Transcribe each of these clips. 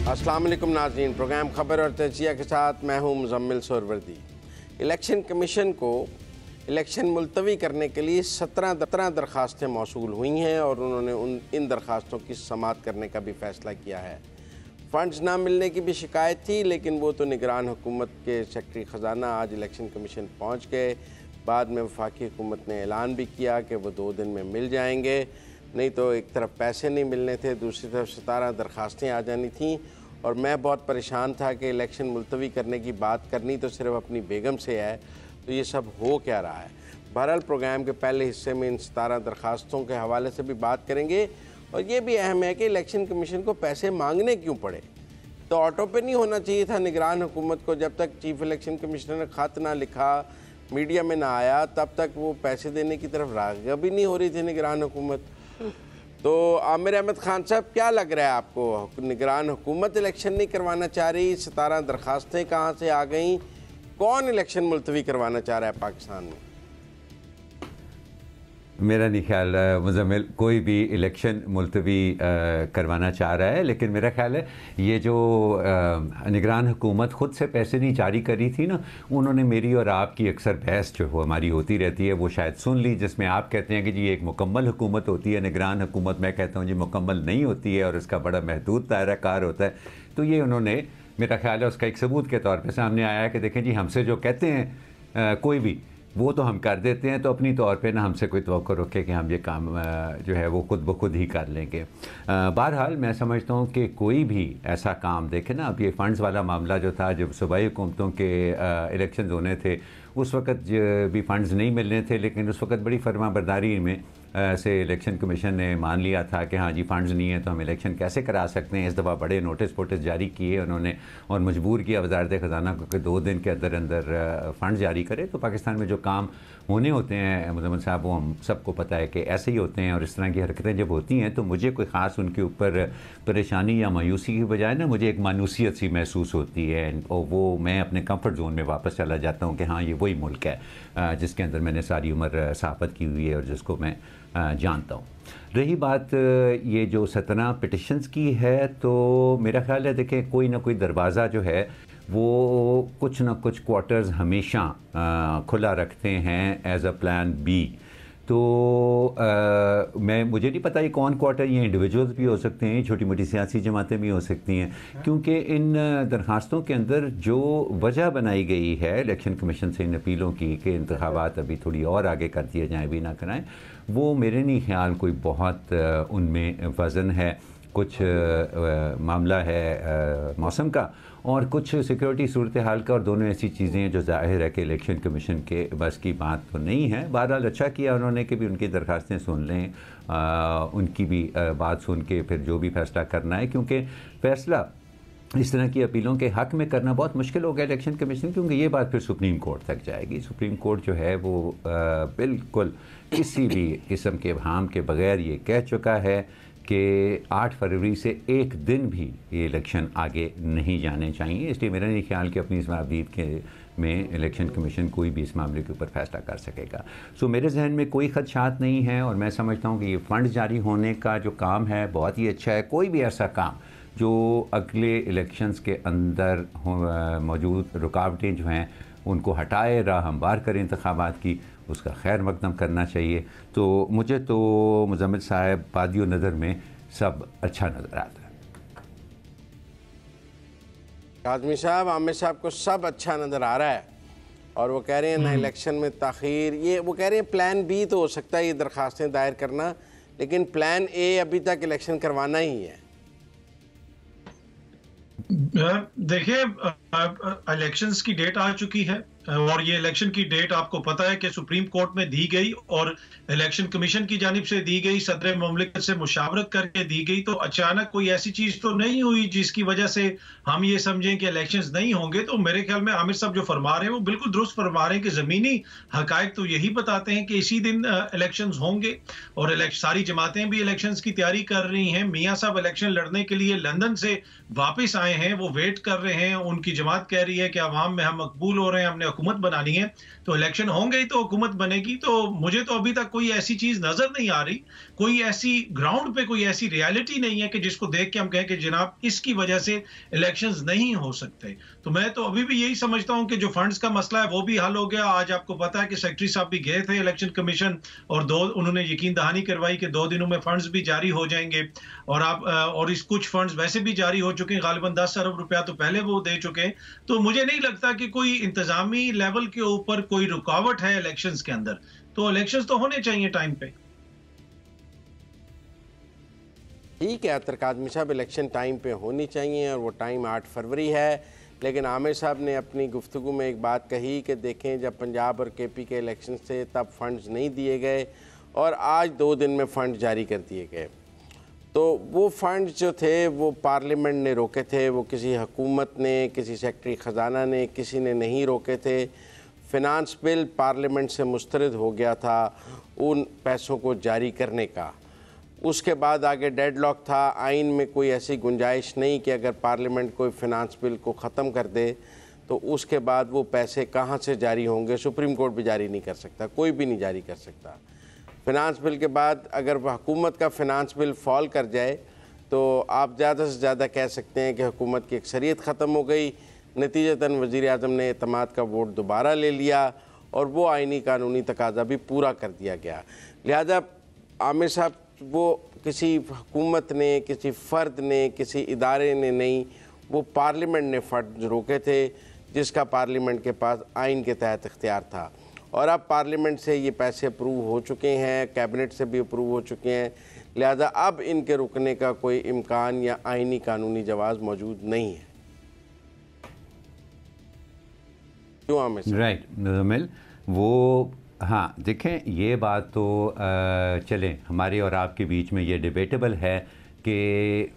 अस्सलाम वालेकुम नाज़रीन, प्रोग्राम खबर और तजिया के साथ मैं हूँ मुज़म्मिल सोहरवर्दी। इलेक्शन कमीशन को इलेक्शन मुलतवी करने के लिए 17 दरख्वास्तें मौसूल हुई हैं और उन्होंने इन दरख्वास्तों की समाअत करने का भी फ़ैसला किया है। फ़ंड्स ना मिलने की भी शिकायत थी, लेकिन वो तो निगरान हुकूमत के सेक्रेटरी ख़जाना आज इलेक्शन कमीशन पहुँच गए। बाद में वफाकी हुकूमत ने ऐलान भी किया कि वो 2 दिन में मिल जाएंगे। नहीं तो एक तरफ पैसे नहीं मिलने थे, दूसरी तरफ 17 दरख्वास्तें आ जानी थीं और मैं बहुत परेशान था कि इलेक्शन मुलतवी करने की बात करनी तो सिर्फ अपनी बेगम से है, तो ये सब हो क्या रहा है। बहरहाल प्रोग्राम के पहले हिस्से में इन 17 दरख्वास्तों के हवाले से भी बात करेंगे और ये भी अहम है कि इलेक्शन कमीशन को पैसे मांगने क्यों पड़े। तो ऑटो पे नहीं होना चाहिए था निगरान हुकूमत को, जब तक चीफ इलेक्शन कमिश्नर ने ख़त ना लिखा, मीडिया में ना आया, तब तक वो पैसे देने की तरफ राग़िब भी नहीं हो रही थी निगरान हुकूमत। तो आमिर अहमद खान साहब, क्या लग रहा है आपको, निगरान हुकूमत इलेक्शन नहीं करवाना चाह रही? 17 दरख्वास्तें कहाँ से आ गई? कौन इलेक्शन मुलतवी करवाना चाह रहा है पाकिस्तान में? मेरा नहीं ख्याल मुज़म्मिल कोई भी इलेक्शन मुलतवी करवाना चाह रहा है, लेकिन मेरा ख्याल है ये जो निगरान हुकूमत ख़ुद से पैसे नहीं जारी करी थी ना, उन्होंने मेरी और आपकी अक्सर बहस जो हमारी होती रहती है वो शायद सुन ली, जिसमें आप कहते हैं कि जी एक मुकम्मल हुकूमत होती है निगरान हुकूमत, मैं कहता हूँ जी मुकम्मल नहीं होती है और इसका बड़ा महदूद दायरा कार होता है। तो ये उन्होंने, मेरा ख्याल है उसका एक सबूत के तौर पर सामने आया है कि देखें जी हमसे जो कहते हैं कोई भी वो तो हम कर देते हैं, तो अपनी तौर पे ना हमसे कोई तवक्को रखे कि हम ये काम जो है वो खुद ब खुद ही कर लेंगे। बहरहाल मैं समझता हूँ कि कोई भी ऐसा काम, देखें ना अब ये फ़ंड्स वाला मामला जो था, जब सूबाई हुकूमतों के इलेक्शन होने थे उस वक़्त भी फ़ंड्स नहीं मिलने थे, लेकिन उस वक़्त बड़ी फरमाबरदारी में से इलेक्शन कमीशन ने मान लिया था कि हाँ जी फ़ंड्स नहीं है तो हम इलेक्शन कैसे करा सकते हैं। इस दफ़ा बड़े नोटिस जारी किए उन्होंने और मजबूर किया वज़ारत ख़जाना को कि 2 दिन के अंदर अंदर फ़ंड जारी करे। तो पाकिस्तान में जो काम होने होते हैं मुज़म्मिल साहब, वो हम सबको पता है कि ऐसे ही होते हैं और इस तरह की हरकतें जब होती हैं तो मुझे कोई ख़ास उनके ऊपर परेशानी या मायूसी की बजाय ना मुझे एक मानूसियत सी महसूस होती है और वो मैं अपने कम्फर्ट जोन में वापस चला जाता हूँ कि हाँ ये वही मुल्क है जिसके अंदर मैंने सारी उम्र सहाफ़त की हुई है और जिसको मैं जानता हूँ। रही बात ये जो 17 पिटिशन्स की है, तो मेरा ख़्याल है देखें कोई ना कोई दरवाज़ा जो है वो कुछ ना कुछ क्वार्टर्स हमेशा खुला रखते हैं एज़ अ प्लान बी। तो मुझे नहीं पता ये कौन क्वार्टर, ये इंडिविजुअल्स भी हो सकते हैं, छोटी मोटी सियासी जमातें भी हो सकती हैं, क्योंकि इन दरख्वास्तों के अंदर जो वजह बनाई गई है इलेक्शन कमीशन से इन अपीलों की कि इंतखाबात अभी थोड़ी और आगे कर दिए जाएँ भी ना कराएँ, वो मेरे नहीं ख्याल कोई बहुत उनमें वज़न है। कुछ मामला है मौसम का और कुछ सिक्योरिटी सूरत हाल का, और दोनों ऐसी चीज़ें हैं जो ज़ाहिर है कि इलेक्शन कमीशन के बस की बात तो नहीं है। बहरहाल अच्छा किया उन्होंने कि भी उनकी दरख्वास्तें सुन लें, उनकी भी बात सुन के फिर जो भी फ़ैसला करना है, क्योंकि फ़ैसला इस तरह की अपीलों के हक़ में करना बहुत मुश्किल हो गया इलेक्शन कमीशन, क्योंकि ये बात फिर सुप्रीम कोर्ट तक जाएगी। सुप्रीम कोर्ट जो है वो बिल्कुल किसी भी किस्म के इबहाम के बग़ैर ये कह चुका है कि 8 फरवरी से एक दिन भी ये इलेक्शन आगे नहीं जाने चाहिए। इसलिए मेरा नहीं ख्याल कि अपनी इस मामदीद के में इलेक्शन कमीशन कोई भी इस मामले के ऊपर फ़ैसला कर सकेगा। सो मेरे जहन में कोई खदशात नहीं है और मैं समझता हूँ कि ये फ़ंड जारी होने का जो काम है बहुत ही अच्छा है। कोई भी ऐसा काम जो अगले इलेक्शंस के अंदर मौजूद रुकावटें जो हैं उनको हटाए, राह हमवार करें इंतखाबात की, उसका खैर मकदम करना चाहिए। तो मुझे तो मुज़म्मिल साहब बादियो नज़र में सब अच्छा नज़र आता है। आज़मी साहब, आमिर साहब को सब अच्छा नज़र आ रहा है और वो कह रहे हैं ना इलेक्शन में ताख़ीर, ये वो कह रहे हैं प्लान बी तो हो सकता है ये दरख्वास्तें दायर करना, लेकिन प्लान ए अभी तक इलेक्शन करवाना ही है। देखिए इलेक्शंस की डेट आ चुकी है और ये इलेक्शन की डेट आपको पता है कि सुप्रीम कोर्ट में दी गई और इलेक्शन कमीशन की जानिब से दी गई, सदर मुमलिकत से मुशावरत करके दी गई। तो अचानक कोई ऐसी चीज तो नहीं हुई जिसकी वजह से हम ये समझें कि इलेक्शंस नहीं होंगे। तो मेरे ख्याल में आमिर साहब जो फरमा रहे हैं वो बिल्कुल दुरुस्त फरमा रहे हैं कि जमीनी हकायक तो यही बताते हैं कि इसी दिन इलेक्शंस होंगे और सारी जमातें भी इलेक्शंस की तैयारी कर रही हैं। मियाँ साहब इलेक्शन लड़ने के लिए लंदन से वापस आए हैं, वो वेट कर रहे हैं, उनकी जमात कह रही है कि अवाम में हम मकबूल हो रहे हैं, हमने हुकूमत बनानी है तो इलेक्शन होंगे ही तो हुकूमत बनेगी। तो मुझे तो अभी तक कोई ऐसी चीज नजर नहीं आ रही, कोई ऐसी ग्राउंड पे कोई ऐसी रियलिटी नहीं है कि जिसको देख के हम कहें कि जनाब इसकी वजह से इलेक्शंस नहीं हो सकते। तो मैं तो अभी भी यही समझता हूं कि जो फंड्स का मसला है वो भी हल हो गया। आज आपको पता है कि सेक्रेटरी साहब भी गए थे इलेक्शन कमीशन और उन्होंने यकीन दहानी करवाई कि 2 दिनों में फंड्स भी जारी हो जाएंगे। और इस कुछ फंड्स वैसे भी जारी हो चुके हैं, गालिबन 10 अरब रुपया तो पहले वो दे चुके हैं। तो मुझे नहीं लगता कि कोई इंतजामी लेवल के ऊपर कोई रुकावट है इलेक्शंस के अंदर। तो इलेक्शंस तो होने चाहिए टाइम पे। ठीक है अतर कादमी साहब, इलेक्शन टाइम पे होनी चाहिए और वो टाइम 8 फरवरी है। लेकिन आमिर साहब ने अपनी गुफ्तगू में एक बात कही कि देखें जब पंजाब और केपी के इलेक्शन थे तब फंड्स नहीं दिए गए और आज 2 दिन में फ़ंड जारी कर दिए गए। तो वो फंड्स जो थे वो पार्लियामेंट ने रोके थे, वो किसी हुकूमत ने, किसी सेक्रेटरी ख़जाना ने, किसी ने नहीं रोके थे। फ़िनांस बिल पार्लियामेंट से मुस्तरद हो गया था उन पैसों को जारी करने का। उसके बाद आगे डेडलॉक था, आइन में कोई ऐसी गुंजाइश नहीं कि अगर पार्लियामेंट कोई फ़िनांस बिल को ख़त्म कर दे तो उसके बाद वो पैसे कहाँ से जारी होंगे। सुप्रीम कोर्ट भी जारी नहीं कर सकता, कोई भी नहीं जारी कर सकता। फ़िनांस बिल के बाद अगर हुकूमत का फ़िनांस बिल फॉल कर जाए तो आप ज़्यादा से ज़्यादा कह सकते हैं कि हुकूमत की अक्सरियत ख़त्म हो गई। नतीजतन वज़ीर आज़म ने एतमाद का वोट दोबारा ले लिया और वो आइनी कानूनी तकाजा भी पूरा कर दिया गया। लिहाजा आमिर साहब, वो किसी हुकूमत ने, किसी फ़र्द ने, किसी इदारे ने नहीं, वो पार्लियामेंट ने फ़ंड रोके थे जिसका पार्लियामेंट के पास आइन के तहत इख्तियार था। और अब पार्लियामेंट से ये पैसे अप्रूव हो चुके हैं, कैबिनेट से भी अप्रूव हो चुके हैं। लिहाजा अब इनके रुकने का कोई इम्कान या आइनी कानूनी जवाज़ मौजूद नहीं है। क्यों आमिर साहब? राइट मुज़म्मिल, वो हाँ देखें ये बात तो चलें हमारे और आपके बीच में ये डिबेटेबल है कि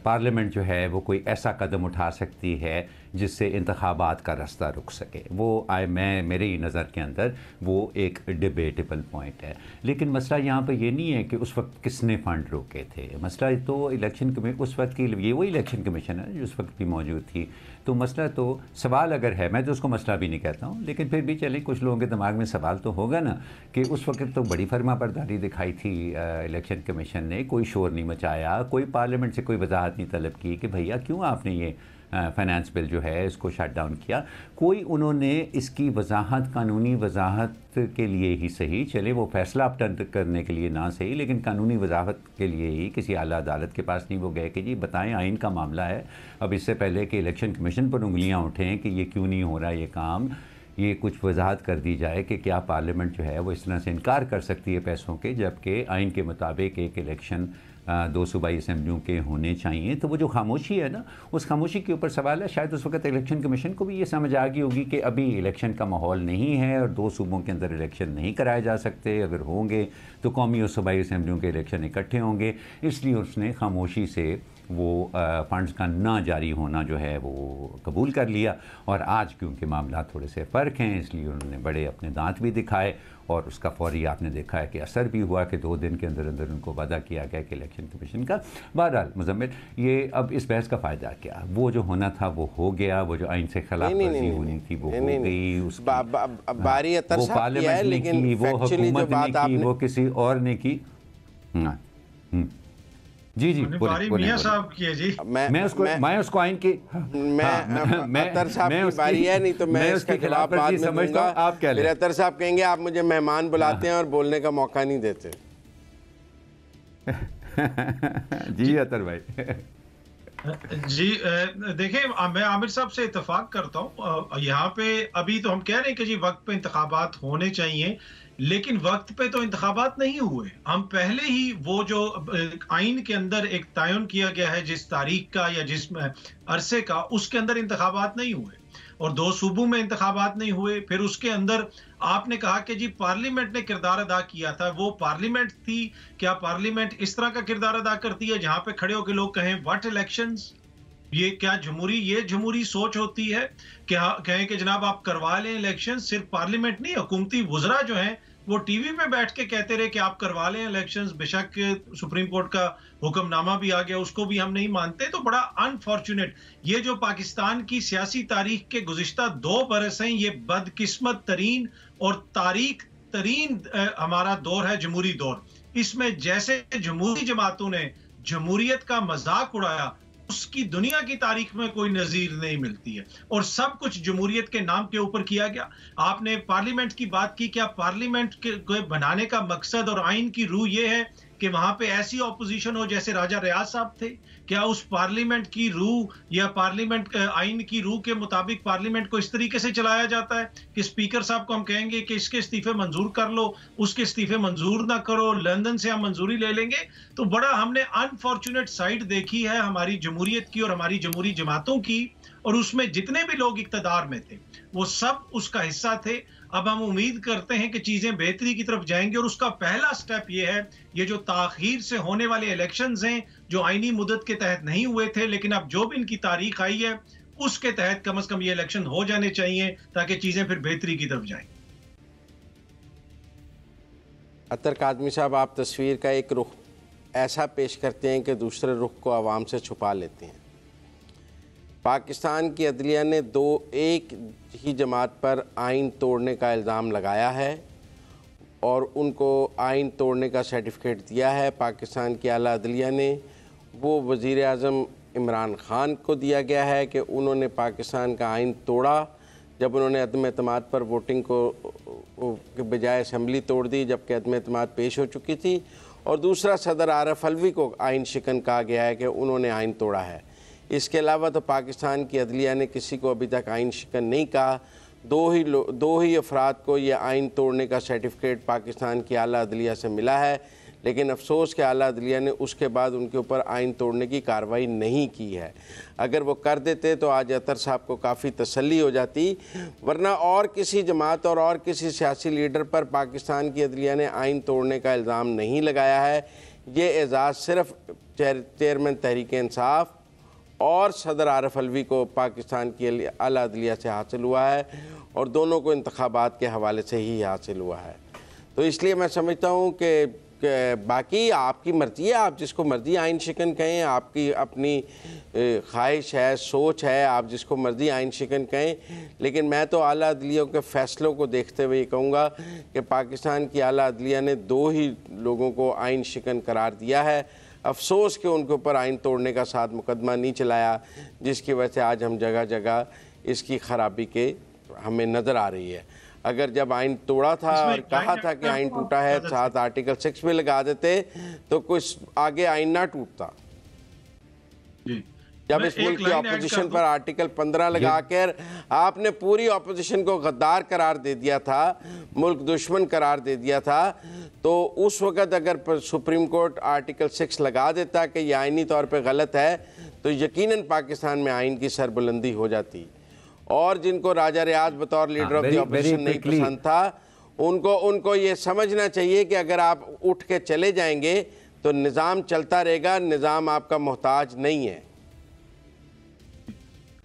पार्लियामेंट जो है वो कोई ऐसा कदम उठा सकती है जिससे इंतखाबात का रास्ता रुक सके। वो मेरे ही नज़र के अंदर वो एक डिबेटेबल पॉइंट है। लेकिन मसला यहाँ पर ये नहीं है कि उस वक्त किसने फ़ंड रोके थे। मसला तो इलेक्शन उस वक्त की ये वो इलेक्शन कमीशन है जो उस वक्त भी मौजूद थी। तो मसला तो सवाल अगर है, मैं तो उसको मसला भी नहीं कहता हूँ, लेकिन फिर भी चलें कुछ लोगों के दिमाग में सवाल तो होगा ना कि उस वक्त तो बड़ी फर्मा बरदारी दिखाई थी इलेक्शन कमीशन ने, कोई शोर नहीं मचाया, कोई पार्लियामेंट से कोई वजाहत नहीं तलब की कि भैया क्यों आपने ये फाइनेंस बिल जो है इसको शट डाउन किया। कोई उन्होंने इसकी वजाहत, कानूनी वजाहत के लिए ही सही, चले वो फैसला अपटन करने के लिए ना सही, लेकिन कानूनी वजाहत के लिए ही किसी आला अदालत के पास नहीं वो गए कि जी बताएं आइन का मामला है, अब इससे पहले कि इलेक्शन कमीशन पर उंगलियां उठें कि ये क्यों नहीं हो रहा ये काम, ये कुछ वजाहत कर दी जाए कि क्या पार्लियामेंट जो है वो इस तरह से इनकार कर सकती है पैसों के, जबकि आइन के मुताबिक एक इलेक्शन 2 सूबाई असम्बलियों के होने चाहिए। तो वो जो खामोशी है ना, उस खामोशी के ऊपर सवाल है। शायद उस वक्त इलेक्शन कमीशन को भी ये समझ आ गई होगी कि अभी इलेक्शन का माहौल नहीं है और 2 सूबों के अंदर इलेक्शन नहीं कराए जा सकते, अगर होंगे तो कौमी और सूबाई असम्बलियों के इलेक्शन इकट्ठे होंगे, इसलिए उसने खामोशी से वो फंड्स का ना जारी होना जो है वो कबूल कर लिया। और आज क्योंकि मामला थोड़े से फ़र्क हैं इसलिए उन्होंने बड़े अपने दांत भी दिखाए और उसका फौरी आपने देखा है कि असर भी हुआ कि 2 दिन के अंदर अंदर उनको वादा किया गया कि इलेक्शन कमीशन का। बहरहाल मुज़म्मिल, ये अब इस बहस का फ़ायदा क्या, वो जो होना था वो हो गया, वो जो आइन से खिलाफ वर्जी होनी थी वो हो गई, बारी अतर वो साहब की है, पार्लियामेंट ने लेकिन की, वो हुकूमत ने की, वो किसी और ने की। जी जी मियां साहब की है जी। मैं उसको आइन की अतर साहब की बारी है, नहीं तो मैं इसका जवाब बाद में दूंगा। आप क्या फिर अतर साहब कहेंगे आप मुझे मेहमान बुलाते हैं और बोलने का मौका नहीं देते। जी अतर भाई। जी देखिए, मैं आमिर साहब से इत्तेफाक करता हूँ। यहाँ पे अभी तो हम कह रहे हैं कि जी वक्त पे इंतखाबात होने चाहिए, लेकिन वक्त पे तो इंतखाबात नहीं हुए। हम पहले ही वो जो आइन के अंदर एक तयन किया गया है जिस तारीख का या जिस अरसे का, उसके अंदर इंतखाबात नहीं हुए और 2 सूबों में इंतखाबात नहीं हुए। फिर उसके अंदर आपने कहा कि जी पार्लियामेंट ने किरदार अदा किया था, वो पार्लियामेंट थी क्या? पार्लियामेंट इस तरह का किरदार अदा करती है जहां पे खड़े होकर लोग कहें व्हाट इलेक्शंस? ये क्या जमहूरी सोच होती है? क्या कहें कि जनाब आप करवा लें इलेक्शन? सिर्फ पार्लियामेंट नहीं, हुकूमती वुज़रा जो हैं वो टीवी पे बैठ के कहते रहे कि आप करवा लें इलेक्शंस, बेशक सुप्रीम कोर्ट का हुक्मनामा भी आ गया, उसको भी हम नहीं मानते। तो बड़ा अनफॉर्चुनेट, ये जो पाकिस्तान की सियासी तारीख के गुज़िश्ता 2 बरस हैं, ये बदकिस्मत तरीन और तारीख तरीन हमारा दौर है, जमहूरी दौर। इसमें जैसे जमहूरी जमातों ने जमहूरियत का मजाक उड़ाया, उसकी दुनिया की तारीख में कोई नजीर नहीं मिलती है। और सब कुछ जमहूरियत के नाम के ऊपर किया गया। आपने पार्लियामेंट की बात की, क्या पार्लियामेंट के बनाने का मकसद और आइन की रूह यह है कि वहां पे ऐसी ऑपोजिशन हो जैसे राजा रियाज साहब थे? क्या उस पार्लियामेंट की रूह या पार्लियामेंट आइन की रूह के मुताबिक पार्लियामेंट को इस तरीके से चलाया जाता है कि स्पीकर साहब को हम कहेंगे कि इसके इस्तीफे मंजूर कर लो, उसके इस्तीफे मंजूर ना करो, लंदन से हम मंजूरी ले लेंगे? तो बड़ा हमने अनफॉर्चुनेट साइड देखी है हमारी जमहूरियत की और हमारी जमहूरी जमातों की, और उसमें जितने भी लोग इक्तदार में थे वो सब उसका हिस्सा थे। अब हम उम्मीद करते हैं कि चीजें बेहतरी की तरफ जाएंगी, और उसका पहला स्टेप ये है, ये जो ताखीर से होने वाले इलेक्शंस हैं जो आईनी मुद्दत के तहत नहीं हुए थे, लेकिन अब जो भी इनकी तारीख आई है उसके तहत कम से कम ये इलेक्शन हो जाने चाहिए ताकि चीजें फिर बेहतरी की तरफ जाएं। अतर कादमी साहब, आप तस्वीर का एक रुख ऐसा पेश करते हैं कि दूसरे रुख को आवाम से छुपा लेते हैं। पाकिस्तान की अदलिया ने एक ही जमात पर आइन तोड़ने का इल्ज़ाम लगाया है और उनको आइन तोड़ने का सर्टिफिकेट दिया है। पाकिस्तान की आला अदलिया ने वो वज़ीर आज़म इमरान ख़ान को दिया गया है कि उन्होंने पाकिस्तान का आइन तोड़ा, जब उन्होंने अदम एतमाद पर वोटिंग को के बजाय असम्बली तोड़ दी, जबकि अदम एतमाद पेश हो चुकी थी। और दूसरा, सदर आरफ अलवी को आइन शिकन कहा गया है कि उन्होंने आइन तोड़ा है। इसके अलावा तो पाकिस्तान की अदलिया ने किसी को अभी तक आइन शिकन नहीं कहा। दो ही अफराद को ये आइन तोड़ने का सर्टिफिकेट पाकिस्तान की आला अदलिया से मिला है, लेकिन अफसोस के आला अदलिया ने उसके बाद उनके ऊपर आइन तोड़ने की कार्रवाई नहीं की है। अगर वो कर देते तो आज अतर साहब को काफ़ी तसल्ली हो जाती, वरना और किसी जमात और किसी सियासी लीडर पर पाकिस्तान की अदलिया ने आइन तोड़ने का इल्ज़ाम नहीं लगाया है। ये एजाज़ सिर्फ चेयरमैन तहरीक इंसाफ और सदर आरफ अलवी को पाकिस्तान की आला अदलिया से हासिल हुआ है, और दोनों को इंतखाबात के हवाले से ही हासिल हुआ है। तो इसलिए मैं समझता हूँ कि बाकी आपकी मर्ज़ी है, आप जिसको मर्ज़ी आइन शिकन कहें, आपकी अपनी ख्वाहिश है, सोच है, आप जिसको मर्ज़ी आइन शिकन कहें, लेकिन मैं तो आला अदलिया के फ़ैसलों को देखते हुए कहूँगा कि पाकिस्तान की आला अदलिया ने 2 ही लोगों को आइन शिकन करार दिया है। अफसोस कि उनके ऊपर आइन तोड़ने का 7 मुकदमा नहीं चलाया, जिसकी वजह से आज हम जगह जगह इसकी ख़राबी के हमें नज़र आ रही है। अगर जब आइन तोड़ा था और कहा था कि आइन टूटा है, 7 आर्टिकल 6 में लगा देते तो कुछ आगे आइन ना टूटता। जब इस मुल्क की ऑपोजिशन पर आर्टिकल 15 लगाकर आपने पूरी ऑपोजिशन को गद्दार करार दे दिया था, मुल्क दुश्मन करार दे दिया था, तो उस वक़्त अगर सुप्रीम कोर्ट आर्टिकल 6 लगा देता कि यह आइनी तौर पर गलत है, तो यकीनन पाकिस्तान में आइन की सरबुलंदी हो जाती। और जिनको राजा रियाज बतौर लीडर ऑफ द ऑपोजिशन नहीं पसंद था, उनको ये समझना चाहिए कि अगर आप उठ के चले जाएंगे तो निज़ाम चलता रहेगा, निज़ाम आपका मोहताज नहीं है।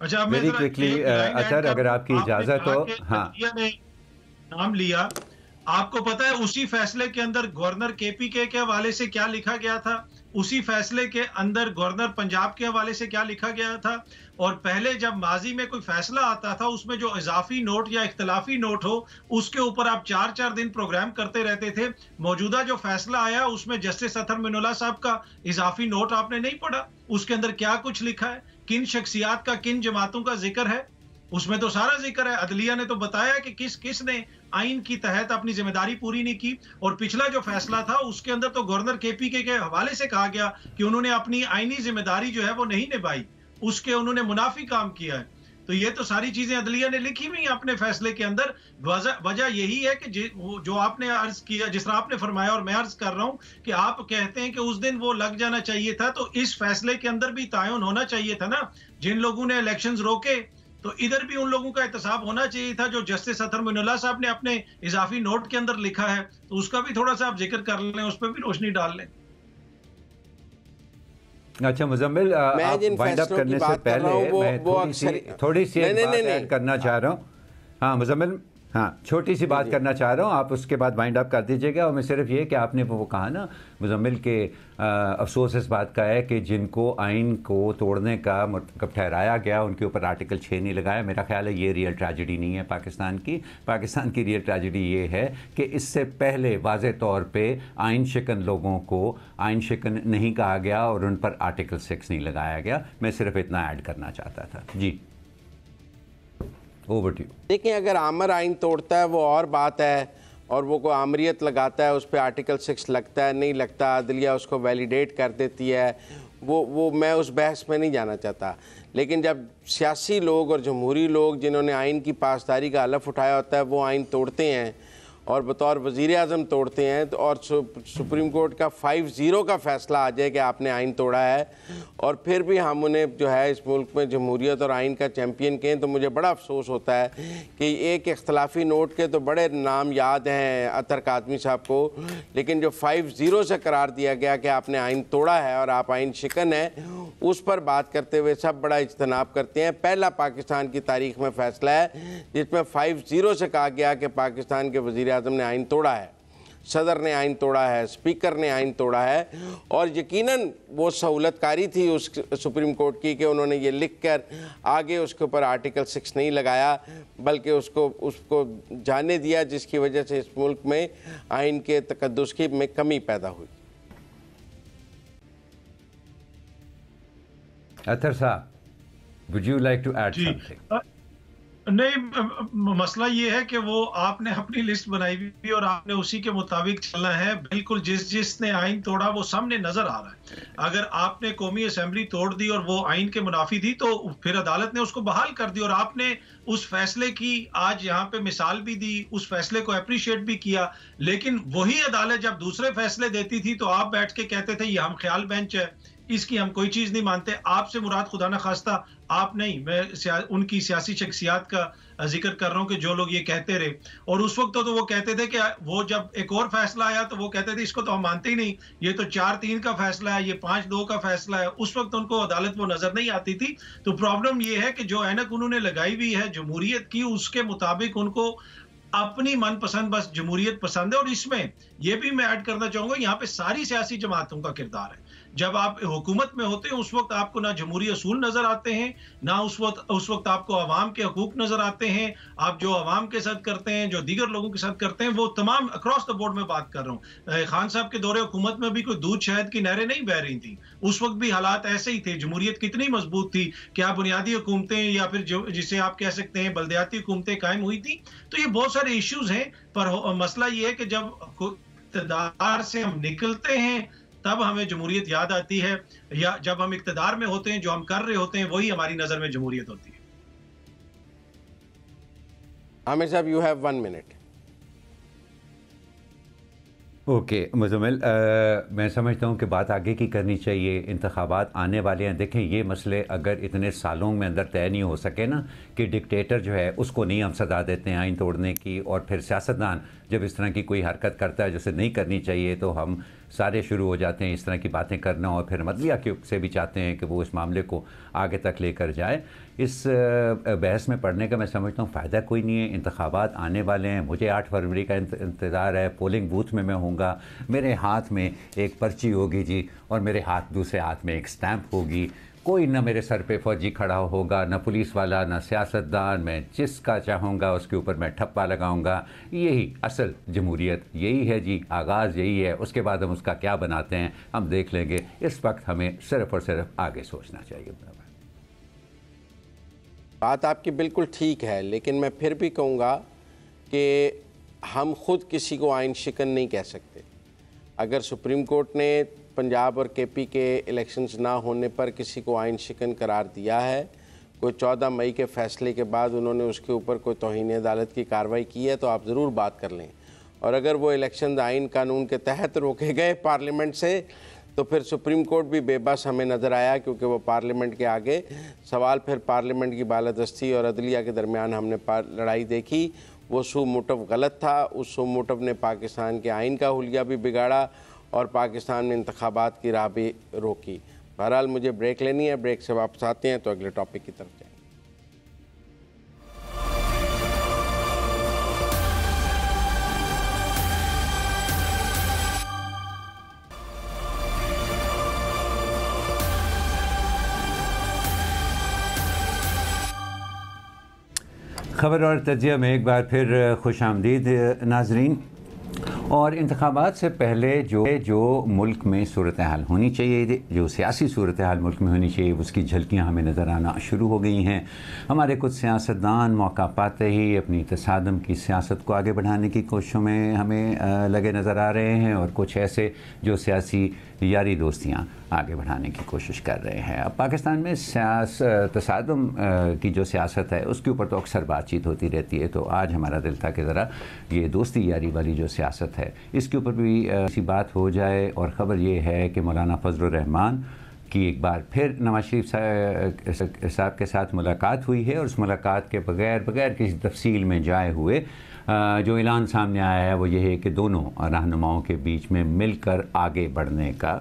अच्छा, वेरी क्विकली अतर, अगर आपकी इजाजत हो। हाँ, नाम लिया, आपको पता है उसी फैसले के अंदर गवर्नर केपीके के हवाले से क्या लिखा गया था? उसी फैसले के अंदर गवर्नर पंजाब के हवाले से क्या लिखा गया था? और पहले जब माजी में कोई फैसला आता था, उसमें जो इजाफी नोट या इख्तलाफी नोट हो, उसके ऊपर आप 4-4 दिन प्रोग्राम करते रहते थे। मौजूदा जो फैसला आया उसमें जस्टिस अतर मिनुल्लाह साहब का इजाफी नोट आपने नहीं पढ़ा? उसके अंदर क्या कुछ लिखा है, किन शख्सियात का, किन जमातों का जिक्र है, उसमें तो सारा जिक्र है। अदलिया ने तो बताया कि किस ने आइन की तहत अपनी जिम्मेदारी पूरी नहीं की। और पिछला जो फैसला था उसके अंदर तो गवर्नर केपीके के हवाले से कहा गया कि उन्होंने अपनी आइनी जिम्मेदारी जो है वो नहीं निभाई, उसके उन्होंने मुनाफी काम किया है। तो ये तो सारी चीजें अदलिया ने लिखी हुई हैं अपने फैसले के अंदर। वजह यही है कि जो आपने अर्ज किया, जिस तरह आपने फरमाया और मैं अर्ज कर रहा हूं कि आप कहते हैं कि उस दिन वो लग जाना चाहिए था, तो इस फैसले के अंदर भी तायुन होना चाहिए था ना। जिन लोगों ने इलेक्शंस रोके, तो इधर भी उन लोगों का एहतसाब होना चाहिए था जो जस्टिस अतर मिनुल्लाह साहब ने अपने इजाफी नोट के अंदर लिखा है, तो उसका भी थोड़ा सा आप जिक्र कर लें, उस पर भी रोशनी डाल लें। अच्छा मुजम्मिल, आप वाइंड अप करने से पहले मैं थोड़ी सी बात ऐड करना चाह रहा हूँ। हाँ मुजम्मिल, हाँ, छोटी सी बात करना चाह रहा हूँ, आप उसके बाद वाइंड अप कर दीजिएगा। और मैं सिर्फ ये कि आपने वो कहा ना मुजम्मिल के अफसोस इस बात का है कि जिनको आइन को तोड़ने का मतलब ठहराया गया उनके ऊपर आर्टिकल 6 नहीं लगाया। मेरा ख्याल है ये रियल ट्रेजेडी नहीं है पाकिस्तान की। पाकिस्तान की रियल ट्रेजेडी ये है कि इससे पहले वाज़े तौर पे आइन शिकन लोगों को आइन शिकन नहीं कहा गया और उन पर आर्टिकल 6 नहीं लगाया गया। मैं सिर्फ इतना ऐड करना चाहता था। जी, ओवर टू यू। देखिए, अगर आमर आइन तोड़ता है वो और बात है, और वो को आमरीत लगाता है, उस पर आर्टिकल 6 लगता है नहीं लगता, अदलिया उसको वैलिडेट कर देती है, वो मैं उस बहस में नहीं जाना चाहता। लेकिन जब सियासी लोग और जमहूरी लोग जिन्होंने आइन की पासदारी का हलफ उठाया होता है वो आइन तोड़ते हैं और बतौर वज़ीर आज़म तोड़ते हैं, तो और सुप्रीम कोर्ट का 5-0 का फ़ैसला आ जाए कि आपने आइन तोड़ा है, और फिर भी हम उन्हें जो है इस मुल्क में जमहूरियत और आइन का चैम्पियन कहें, तो मुझे बड़ा अफसोस होता है कि एक इख्तलाफी नोट के तो बड़े नाम याद हैं अतर कादमी साहब को, लेकिन जो 5-0 से करार दिया गया कि आपने आइन तोड़ा है और आप आइन शिकन है, उस पर बात करते हुए सब बड़ा इज्तनाब करते हैं। पहला पाकिस्तान की तारीख में फ़ैसला है जिसमें 5-0 से कहा गया कि पाकिस्तान के वज़ीर आज़म ने आइन तोड़ा है, सदर ने आइन तोड़ा है, स्पीकर ने आइन तोड़ा है। और यकीनन वो सहूलतकारी थी उस सुप्रीम कोर्ट की कि उन्होंने ये लिख कर आगे उसके ऊपर आर्टिकल 6 नहीं लगाया, बल्कि उसको जाने दिया, जिसकी वजह से इस मुल्क में आइन के तकद्दुस की में कमी पैदा हुई। अतर साहब, would you like to add something? नहीं, मसला ये है कि वो आपने अपनी लिस्ट बनाई हुई और आपने उसी के मुताबिक चलना है। बिल्कुल जिसने आइन तोड़ा वो सामने नजर आ रहा है। अगर आपने कौमी असेंबली तोड़ दी और वो आइन के मुनाफी थी तो फिर अदालत ने उसको बहाल कर दी, और आपने उस फैसले की आज यहाँ पे मिसाल भी दी, उस फैसले को अप्रिशिएट भी किया। लेकिन वही अदालत जब दूसरे फैसले देती थी तो आप बैठ के कहते थे ये हम ख्याल बेंच है, इसकी हम कोई चीज नहीं मानते। आपसे मुराद खुदा न खास्ता आप नहीं, मैं उनकी सियासी शख्सियात का जिक्र कर रहा हूं कि जो लोग ये कहते रहे। और उस वक्त तो वो कहते थे कि वो जब एक और फैसला आया तो वो कहते थे इसको तो हम मानते ही नहीं, ये तो 4-3 का फैसला है, ये 5-2 का फैसला है। उस वक्त उनको अदालत वो नजर नहीं आती थी। तो प्रॉब्लम ये है कि जो ऐनक उन्होंने लगाई हुई है जमहूरियत की, उसके मुताबिक उनको अपनी मनपसंद बस जमहूरियत पसंद है। और इसमें यह भी मैं ऐड करना चाहूंगा, यहाँ पे सारी सियासी जमातों का किरदार है। जब आप हुकूमत में होते हैं उस वक्त आपको ना जमहूरी असूल नजर आते हैं, ना उस वक्त आपको अवाम के हकूक नजर आते हैं। आप जो अवाम के साथ करते हैं, जो दीगर लोगों के साथ करते हैं, वो तमाम अक्रॉस द बोर्ड में बात कर रहा हूँ। खान साहब के दौरे हुकूमत में भी कोई दूध शहद की नहरें नहीं बह रही थी, उस वक्त भी हालात ऐसे ही थे। जमहूरियत कितनी मजबूत थी, क्या बुनियादी हुकूमतें या फिर जिसे आप कह सकते हैं बल्दियाती हुकूमतें कायम हुई थी। तो ये बहुत सारे इश्यूज हैं, पर मसला ये है कि जब इक़्तिदार से हम निकलते हैं तब हमें जमहूरियत याद आती है, या जब हम इक़्तिदार में होते हैं जो हम कर रहे होते हैं वही हमारी नजर में जमहूरियत होती है। आमिर साहब, you have 1 minute. Okay Muzammil, मैं समझता हूँ कि बात आगे की करनी चाहिए। इंतखाबात आने वाले हैं। देखें, ये मसले अगर इतने सालों में अंदर तय नहीं हो सके ना कि डिक्टेटर जो है उसको नहीं हम सजा देते हैं आइन तोड़ने की, और फिर सियासतदान जब इस तरह की कोई हरकत करता है जैसे नहीं करनी चाहिए तो हम सारे शुरू हो जाते हैं इस तरह की बातें करना, और फिर मदलिया के से भी चाहते हैं कि वो इस मामले को आगे तक लेकर जाए। इस बहस में पढ़ने का मैं समझता हूँ फ़ायदा कोई नहीं है। इंतखाबात आने वाले हैं, मुझे 8 फरवरी का इंतज़ार है। पोलिंग बूथ में मैं होऊंगा, मेरे हाथ में एक पर्ची होगी जी, और मेरे दूसरे हाथ में एक स्टैंप होगी। कोई ना मेरे सर पे फौजी खड़ा होगा, ना पुलिस वाला, ना सियासतदान। मैं जिसका चाहूँगा उसके ऊपर मैं ठप्पा लगाऊंगा। यही असल जमहूरियत, यही है जी, आगाज़ यही है। उसके बाद हम उसका क्या बनाते हैं हम देख लेंगे। इस वक्त हमें सिर्फ़ और सिर्फ आगे सोचना चाहिए। बात आपकी बिल्कुल ठीक है, लेकिन मैं फिर भी कहूँगा कि हम ख़ुद किसी को आइन शिकन नहीं कह सकते। अगर सुप्रीम कोर्ट ने पंजाब और केपी के इलेक्शंस ना होने पर किसी को आइन शिकन करार दिया है, कोई 14 मई के फ़ैसले के बाद उन्होंने उसके ऊपर कोई तौहीन अदालत की कार्रवाई की है, तो आप ज़रूर बात कर लें। और अगर वो इलेक्शन आइन कानून के तहत रोके गए पार्लियामेंट से, तो फिर सुप्रीम कोर्ट भी बेबस हमें नज़र आया, क्योंकि वो पार्लियामेंट के आगे सवाल फिर पार्लियामेंट की बालादस्ती और अदलिया के दरमियान हमने लड़ाई देखी। वो सू मोटिव गलत था, उस सू मोटिव ने पाकिस्तान के आइन का हुलिया भी बिगाड़ा और पाकिस्तान में इंतखाबात की राह भी रोकी। बहरहाल मुझे ब्रेक लेनी है, ब्रेक से वापस आते हैं तो अगले टॉपिक की तरफ जाएँ। ख़बर और तजिया में एक बार फिर खुश आमदीद नाजरीन। और इंतखाबात से पहले जो मुल्क में सूरत हाल होनी चाहिए, जो सियासी सूरत हाल मुल्क में होनी चाहिए, उसकी झलकियाँ हमें नज़र आना शुरू हो गई हैं। हमारे कुछ सियासतदान मौका पाते ही अपनी तसादम की सियासत को आगे बढ़ाने की कोशिशों में हमें लगे नज़र आ रहे हैं, और कुछ ऐसे जो सियासी यारी दोस्तियाँ आगे बढ़ाने की कोशिश कर रहे हैं। अब पाकिस्तान में तसादम की जो सियासत है उसके ऊपर तो अक्सर बातचीत होती रहती है, तो आज हमारा दिल था कि ज़रा ये दोस्ती यारी वाली जो सियासत है इसके ऊपर भी ऐसी बात हो जाए। और ख़बर ये है कि मौलाना फजलुर रहमान की एक बार फिर नवाज शरीफ साहब के साथ मुलाकात हुई है, और उस मुलाकात के बगैर किसी तफसील में जाए हुए जो ऐलान सामने आया है वो ये है कि दोनों रहनुमाओं के बीच में मिलकर आगे बढ़ने का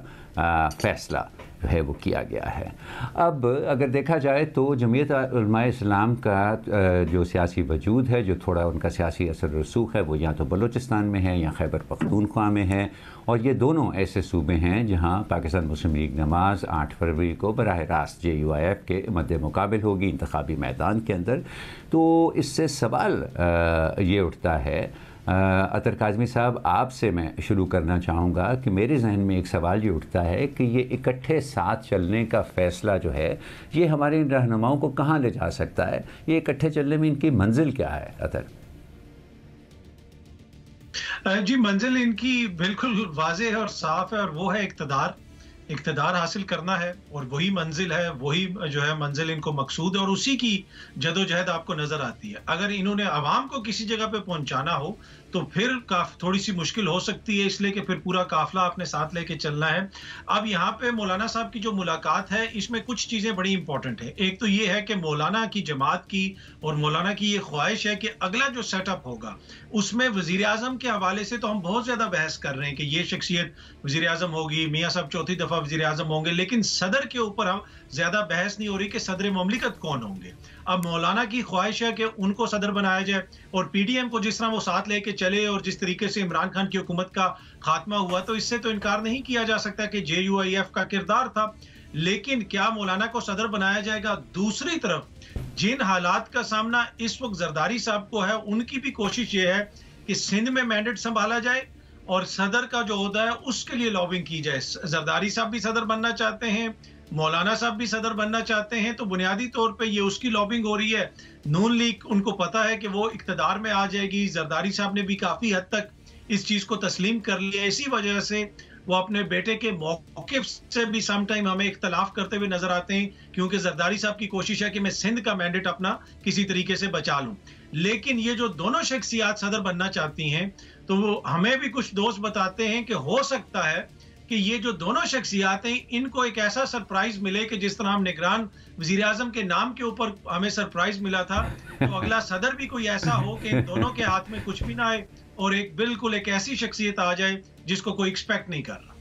फ़ैसला जो है वो किया गया है। अब अगर देखा जाए तो जमीयत उलमाए इस्लाम का जो सियासी वजूद है, जो थोड़ा उनका सियासी असर रसूख है, वो या तो बलूचिस्तान में है या खैबर पख्तूनख्वा में है, और ये दोनों ऐसे सूबे हैं जहाँ पाकिस्तान मुस्लिम लीग नमाज 8 फरवरी को बराह रास्त JUIF के मद्दे मुकाबिल होगी इंतखाबी मैदान के अंदर। तो इससे सवाल ये उठता है, अतर काज़मी साहब आपसे मैं शुरू करना चाहूँगा कि मेरे जहन में एक सवाल ये उठता है कि ये इकट्ठे साथ चलने का फ़ैसला जो है ये हमारे इन रहनुमाओं को कहाँ ले जा सकता है? ये इकट्ठे चलने में इनकी मंजिल क्या है अतर? जी, मंजिल इनकी बिल्कुल वाज़ेह है और साफ है, और वो है इक़्तिदार हासिल करना है, और वही मंजिल है, वही जो है मंजिल इनको मकसूद है, और उसी की जदोजहद आपको नजर आती है। अगर इन्होंने आवाम को किसी जगह पे पहुंचाना हो तो फिर थोड़ी सी मुश्किल हो सकती है, इसलिए कि फिर पूरा काफिला अपने साथ लेके चलना है। अब यहाँ पे मौलाना साहब की जो मुलाकात है इसमें कुछ चीजें बड़ी इंपॉर्टेंट है। एक तो ये है कि मौलाना की जमात की और मौलाना की ये ख्वाहिश है कि अगला जो सेटअप होगा उसमें वजीर आजम के हवाले से तो हम बहुत ज्यादा बहस कर रहे हैं कि ये शख्सियत वजीर आजम होगी, मियाँ साहब चौथी दफा वजीर आजम होंगे, लेकिन सदर के ऊपर हम ज्यादा बहस नहीं हो रही कि सदर ममलिकत कौन होंगे। अब मौलाना की ख्वाहिश है कि उनको सदर बनाया जाए, और PDM को जिस तरह वो साथ लेके चले और जिस तरीके से इमरान खान की हुकूमत का खात्मा हुआ, तो इससे तो इनकार नहीं किया जा सकता कि JUIF का किरदार था। लेकिन क्या मौलाना को सदर बनाया जाएगा? दूसरी तरफ जिन हालात का सामना इस वक्त जरदारी साहब को है, उनकी भी कोशिश ये है कि सिंध में मैंडेट संभाला जाए और सदर का जो ओहदा है उसके लिए लॉबिंग की जाए। जरदारी साहब भी सदर बनना चाहते हैं, मौलाना साहब भी सदर बनना चाहते हैं, तो बुनियादी तौर पे ये उसकी लॉबिंग हो रही है। नून लीग उनको पता है कि वो इक्तदार में आ जाएगी, जरदारी साहब ने भी काफी हद तक इस चीज को तस्लीम कर लिया। इसी वजह से वो अपने बेटे के मौक़िफ़ से भी सम टाइम हमें इख्तलाफ करते हुए नजर आते हैं, क्योंकि जरदारी साहब की कोशिश है कि मैं सिंध का मैंडेट अपना किसी तरीके से बचा लूं। लेकिन ये जो दोनों शख्सियात सदर बनना चाहती हैं, तो वो हमें भी कुछ दोस्त बताते हैं कि हो सकता है कि ये जो दोनों शख्सियात हैं इनको एक ऐसा सरप्राइज मिले कि जिस तरह हम निगरान वजीर आजम के नाम के ऊपर हमें सरप्राइज मिला था, तो अगला सदर भी कोई ऐसा हो कि इन दोनों के हाथ में कुछ भी ना आए और एक बिल्कुल एक ऐसी शख्सियत आ जाए जिसको कोई एक्सपेक्ट नहीं कर रहा।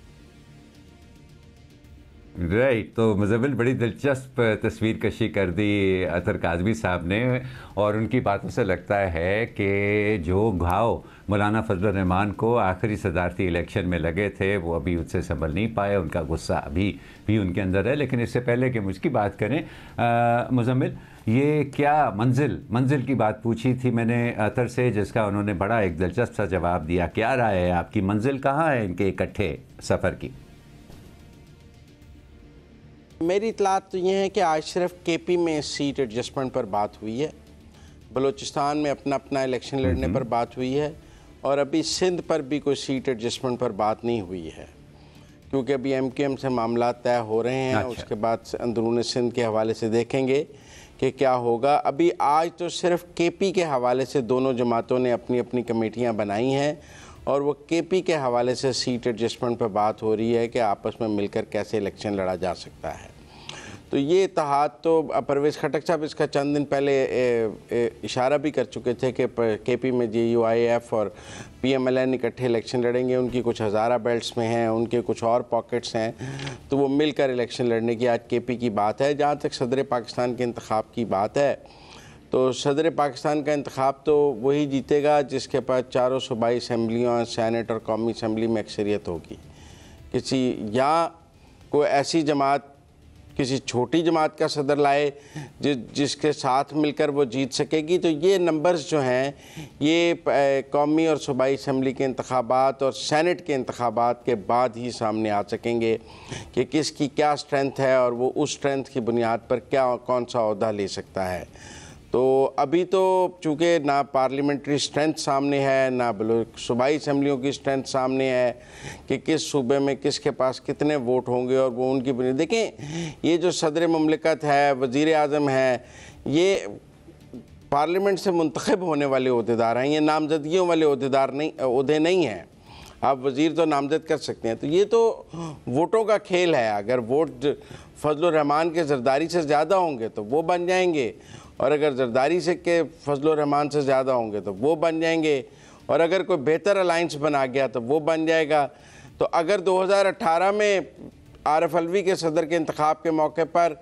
राइट, तो मुज़म्मिल बड़ी दिलचस्प तस्वीर कशी कर दी अतर काज़मी साहब ने, और उनकी बातों से लगता है कि जो घाव मौलाना फजलुर रहमान को आखिरी सदारती इलेक्शन में लगे थे वो अभी उससे संभल नहीं पाए, उनका गुस्सा अभी भी उनके अंदर है। लेकिन इससे पहले कि मुझकी बात करें मुज़म्मिल, ये क्या मंजिल की बात पूछी थी मैंने अतर से, जिसका उन्होंने बड़ा एक दिलचस्प सा जवाब दिया। क्या राय है आपकी, मंजिल कहाँ है इनके इकट्ठे सफ़र की? मेरी इतलात तो ये है कि आज सिर्फ KP में सीट एडजस्टमेंट पर बात हुई है, बलूचिस्तान में अपना इलेक्शन लड़ने पर बात हुई है, और अभी सिंध पर भी कोई सीट एडजस्टमेंट पर बात नहीं हुई है, क्योंकि अभी MQM से मामला तय हो रहे हैं। अच्छा। उसके बाद अंदरून सिंध के हवाले से देखेंगे कि क्या होगा। अभी आज तो सिर्फ KP के हवाले से दोनों जमातों ने अपनी अपनी कमेटियाँ बनाई हैं, और वो KP के हवाले से सीट एडजस्टमेंट पर बात हो रही है कि आपस में मिलकर कैसे इलेक्शन लड़ा जा सकता है। तो ये इत्तेहाद तो परवेज़ खटक साहब इसका चंद दिन पहले इशारा भी कर चुके थे कि KP में JUIF और PMLN इकट्ठे इलेक्शन लड़ेंगे। उनकी कुछ हज़ारा बेल्ट्स में हैं, उनके कुछ और पॉकेट्स हैं, तो वो मिलकर इलेक्शन लड़ने की आज KP की बात है। जहाँ तक सदर पाकिस्तान के इंतखाब की बात है, तो सदर पाकिस्तान का इंतखाब तो वही जीतेगा जिसके पास चारों सूबाई असम्बलियों, सैनेट और कौमी असम्बली में अक्सरियत होगी। किसी या कोई ऐसी जमात किसी छोटी जमात का सदर लाए जिसके साथ मिलकर वो जीत सकेगी, तो ये नंबर्स जो हैं ये कौमी और सूबाई असम्बली के इंतखाबात और सेनेट के इंतखाबात के बाद ही सामने आ सकेंगे कि किसकी क्या स्ट्रेंथ है और वो उस स्ट्रेंथ की बुनियाद पर क्या कौन सा ओहदा ले सकता है। तो अभी तो चूँकि ना पार्लियामेंट्री स्ट्रेंथ सामने है, ना सूबाई असम्बलियों की स्ट्रेंथ सामने है कि किस सूबे में किसके पास कितने वोट होंगे और वो उनकी बुनियाद। देखें, ये जो सदर ममलिकत है, वज़ीर आज़म है, ये पार्लियामेंट से मुंतखब होने वाले ओहदेदार हैं, ये नामजदगियों वाले ओहदे नहीं हैं। आप वज़ीर तो नामज़द कर सकते हैं, तो ये तो वोटों का खेल है। अगर वोट फजल रहमान के जरदारी से ज़्यादा होंगे तो वो बन जाएंगे, और अगर जरदारी से के फजल रहमान से ज़्यादा होंगे तो वो बन जाएंगे, और अगर कोई बेहतर अलाइंस बना गया तो वो बन जाएगा। तो अगर 2018 में आरिफ अलवी के सदर के इंतखाब के मौके पर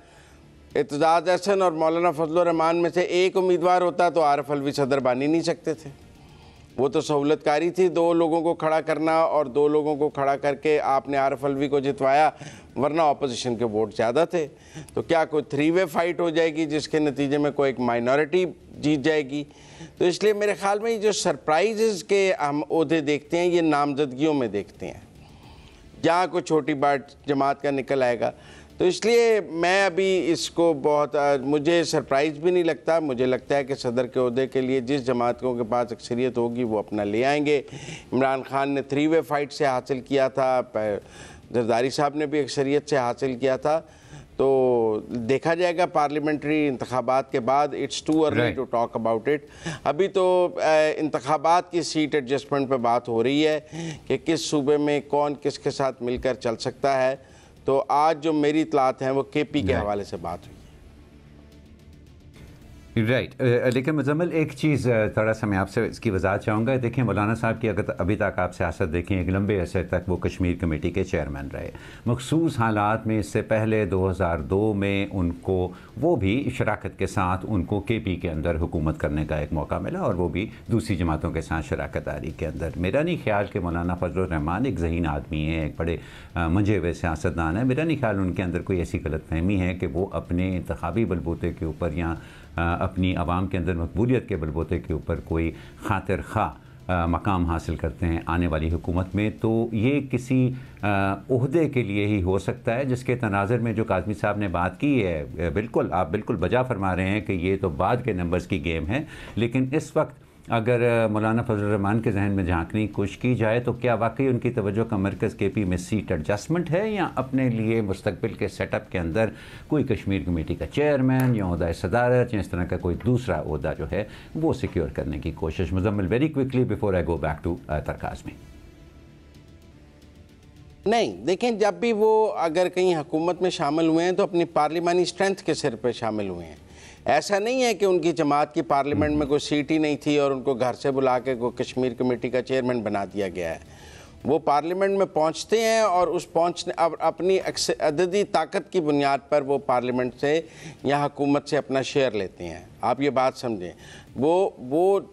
एतजाज़ अहसन और मौलाना फजल रहमान में से एक उम्मीदवार होता तो आरिफ अलवी सदर बन ही नहीं सकते थे। वो तो सहूलतकारी थी, 2 लोगों को खड़ा करना, और 2 लोगों को खड़ा करके आपने आरिफ अलवी को जितवाया, वरना अपोजिशन के वोट ज़्यादा थे। तो क्या कोई 3 वे फाइट हो जाएगी जिसके नतीजे में कोई एक माइनॉरिटी जीत जाएगी? तो इसलिए मेरे ख्याल में ये जो सरप्राइजेज़ के हम ओहदे देखते हैं ये नामजदगियों में देखते हैं, जहाँ कोई छोटी बाट जमात का निकल आएगा। तो इसलिए मैं अभी इसको मुझे सरप्राइज़ भी नहीं लगता। मुझे लगता है कि सदर के ओहदे के लिए जिस जमातों के पास अक्सरियत होगी वो अपना ले आएंगे। इमरान खान ने 3 वे फाइट से हासिल किया था, जरदारी साहब ने भी अक्सरियत से हासिल किया था। तो देखा जाएगा पार्लियामेंट्री इंतखाबात के बाद। It's too early to talk about it. अभी तो इंतखाबात की सीट एडजस्टमेंट पे बात हो रही है कि किस सूबे में कौन किसके साथ मिलकर चल सकता है। तो आज जो मेरी इतलात हैं वो केपी के हवाले से बात हुई। राइट लेकिन मुजम्मिल एक चीज़ थोड़ा सा मैं आपसे इसकी वजाहत चाहूँगा। देखिए, मौलाना साहब की अगर अभी तक आप सियासत देखें, एक लंबे अरसे तक वो कश्मीर कमेटी के चेयरमैन रहे। मखसूस हालात में इससे पहले 2002 में उनको वो भी शराकत के साथ उनको केपी के अंदर हुकूमत करने का एक मौका मिला, और वो भी दूसरी जमातों के साथ शराकत दारी के अंदर। मेरा नहीं ख्याल कि मौलाना फजल रहमान एक ज़हीन आदमी है, एक बड़े मंझे हुए सियासतदान है। मेरा नहीं ख्याल उनके अंदर कोई ऐसी गलतफहमी है कि वो अपने इंतखाबी बलबूते के ऊपर या अपनी आवाम के अंदर मकबूलियत के बलबूते के ऊपर कोई खातिर खा मकाम हासिल करते हैं आने वाली हुकूमत में। तो ये किसी ओहदे के लिए ही हो सकता है, जिसके तनाज़र में जो काज़मी साहब ने बात की है, बिल्कुल आप बिल्कुल बजा फरमा रहे हैं कि ये तो बाद के नंबर्स की गेम है। लेकिन इस वक्त अगर मौलाना फजल रहमान के जहन में झांकने की कोशिश की जाए तो क्या वाकई उनकी तवज्जो का मरकज़ केपी में सीट एडजस्टमेंट है, या अपने लिए मुस्तकबिल के सेटअप के अंदर कोई कश्मीर कमेटी का चेयरमैन या ओहदा सदारत या इस तरह का कोई दूसरा ओहदा जो है वो सिक्योर करने की कोशिश? Muzammil, very quickly before I go back to तरकाज़ में। नहीं, देखें, जब भी वो अगर कहीं हुकूमत में शामिल हुए हैं तो अपनी पार्लिमानी स्ट्रेंथ के सिर पर शामिल हुए हैं। ऐसा नहीं है कि उनकी जमात की पार्लियामेंट में कोई सीट ही नहीं थी और उनको घर से बुला के कोई कश्मीर कमेटी का चेयरमैन बना दिया गया है। वो पार्लियामेंट में पहुंचते हैं और उस पहुंचने अब अपनी अददी ताकत की बुनियाद पर वो पार्लियामेंट से या हुकूमत से अपना शेयर लेते हैं। आप ये बात समझें। वो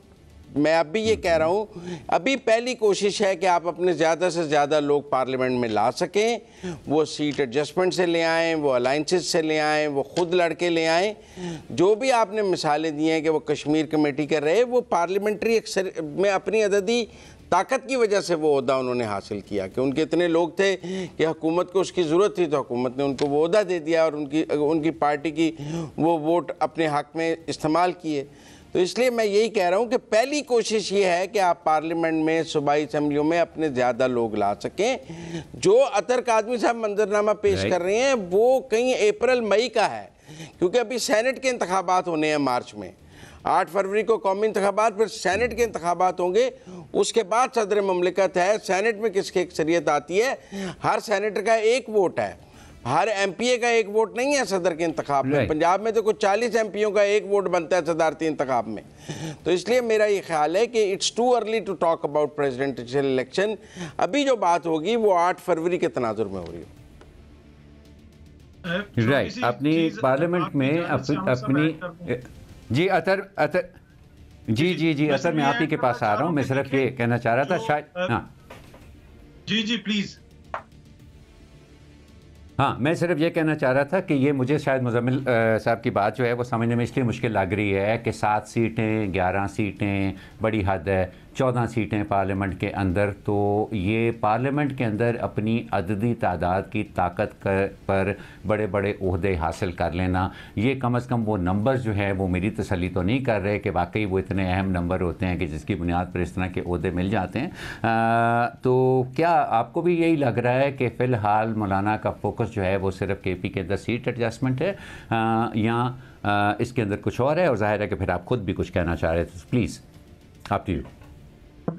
मैं अब भी ये कह रहा हूँ, अभी पहली कोशिश है कि आप अपने ज़्यादा से ज़्यादा लोग पार्लियामेंट में ला सकें। वो सीट एडजस्टमेंट से ले आएँ, वो अलाइंसेस से ले आएँ, वो ख़ुद लड़के ले आएँ। जो भी आपने मिसालें दी हैं कि वो कश्मीर कमेटी कर रहे, वो पार्लियामेंट्री अक्सर में अपनी अददी ताकत की वजह से वो ओहदा उन्होंने हासिल किया कि उनके इतने लोग थे कि हुकूमत को उसकी ज़रूरत थी, तो हुकूमत ने उनको वो ओहदा दे दिया और उनकी पार्टी की वो वोट अपने हक़ में इस्तेमाल किए। तो इसलिए मैं यही कह रहा हूँ कि पहली कोशिश ये है कि आप पार्लियामेंट में सूबाई असम्बलियों में अपने ज़्यादा लोग ला सकें। जो अतर काज़मी साहब मंजरनामा पेश कर रहे हैं वो कहीं अप्रैल मई का है, क्योंकि अभी सेनेट के इंतखाबात होने हैं मार्च में। 8 फरवरी को कौमी इंतखाबात, फिर सेनेट के इंतखाबात होंगे, उसके बाद सदर ममलिकत है। सेनेट में किसकी अक्सरियत आती है? हर सेनेटर का एक वोट है, हर एमपीए का एक वोट नहीं है सदर के इंतखाब में। पंजाब में तो कुछ 40 एमपीओं का एक वोट बनता है सदारती इंतखाब में। तो इसलिए मेरा ये ख्याल है कि it's too early to talk about presidential election. अभी जो बात होगी वो 8 फरवरी के तनाजुर में हो रही है। राइट, अपनी पार्लियामेंट में अपनी जी अतर जी अतर मैं आप ही के पास आ रहा हूँ। मैं सिर्फ ये कहना चाह रहा था शायद। हाँ जी प्लीज। हाँ, मैं सिर्फ ये कहना चाह रहा था कि ये मुझे शायद मुज़म्मिल साहब की बात जो है वो समझने में इसलिए मुश्किल लग रही है कि 7 सीटें 11 सीटें बड़ी हद है, 14 सीटें पार्लियामेंट के अंदर, तो ये पार्लियामेंट के अंदर अपनी अददी तादाद की ताकत पर बड़े बड़े ओहदे हासिल कर लेना, ये कम अज़ कम वो नंबर्स जो हैं वो मेरी तसल्ली तो नहीं कर रहे कि वाकई वो इतने अहम नंबर होते हैं कि जिसकी बुनियाद पर इस तरह के ओहदे मिल जाते हैं। तो क्या आपको भी यही लग रहा है कि फ़िलहाल मौलाना का फोकस जो है वो सिर्फ KP के अंदर सीट एडजस्टमेंट है या इसके अंदर कुछ और है? और ज़ाहिर है कि फिर आप खुद भी कुछ कहना चाह रहे थे, प्लीज़ आप टू यू।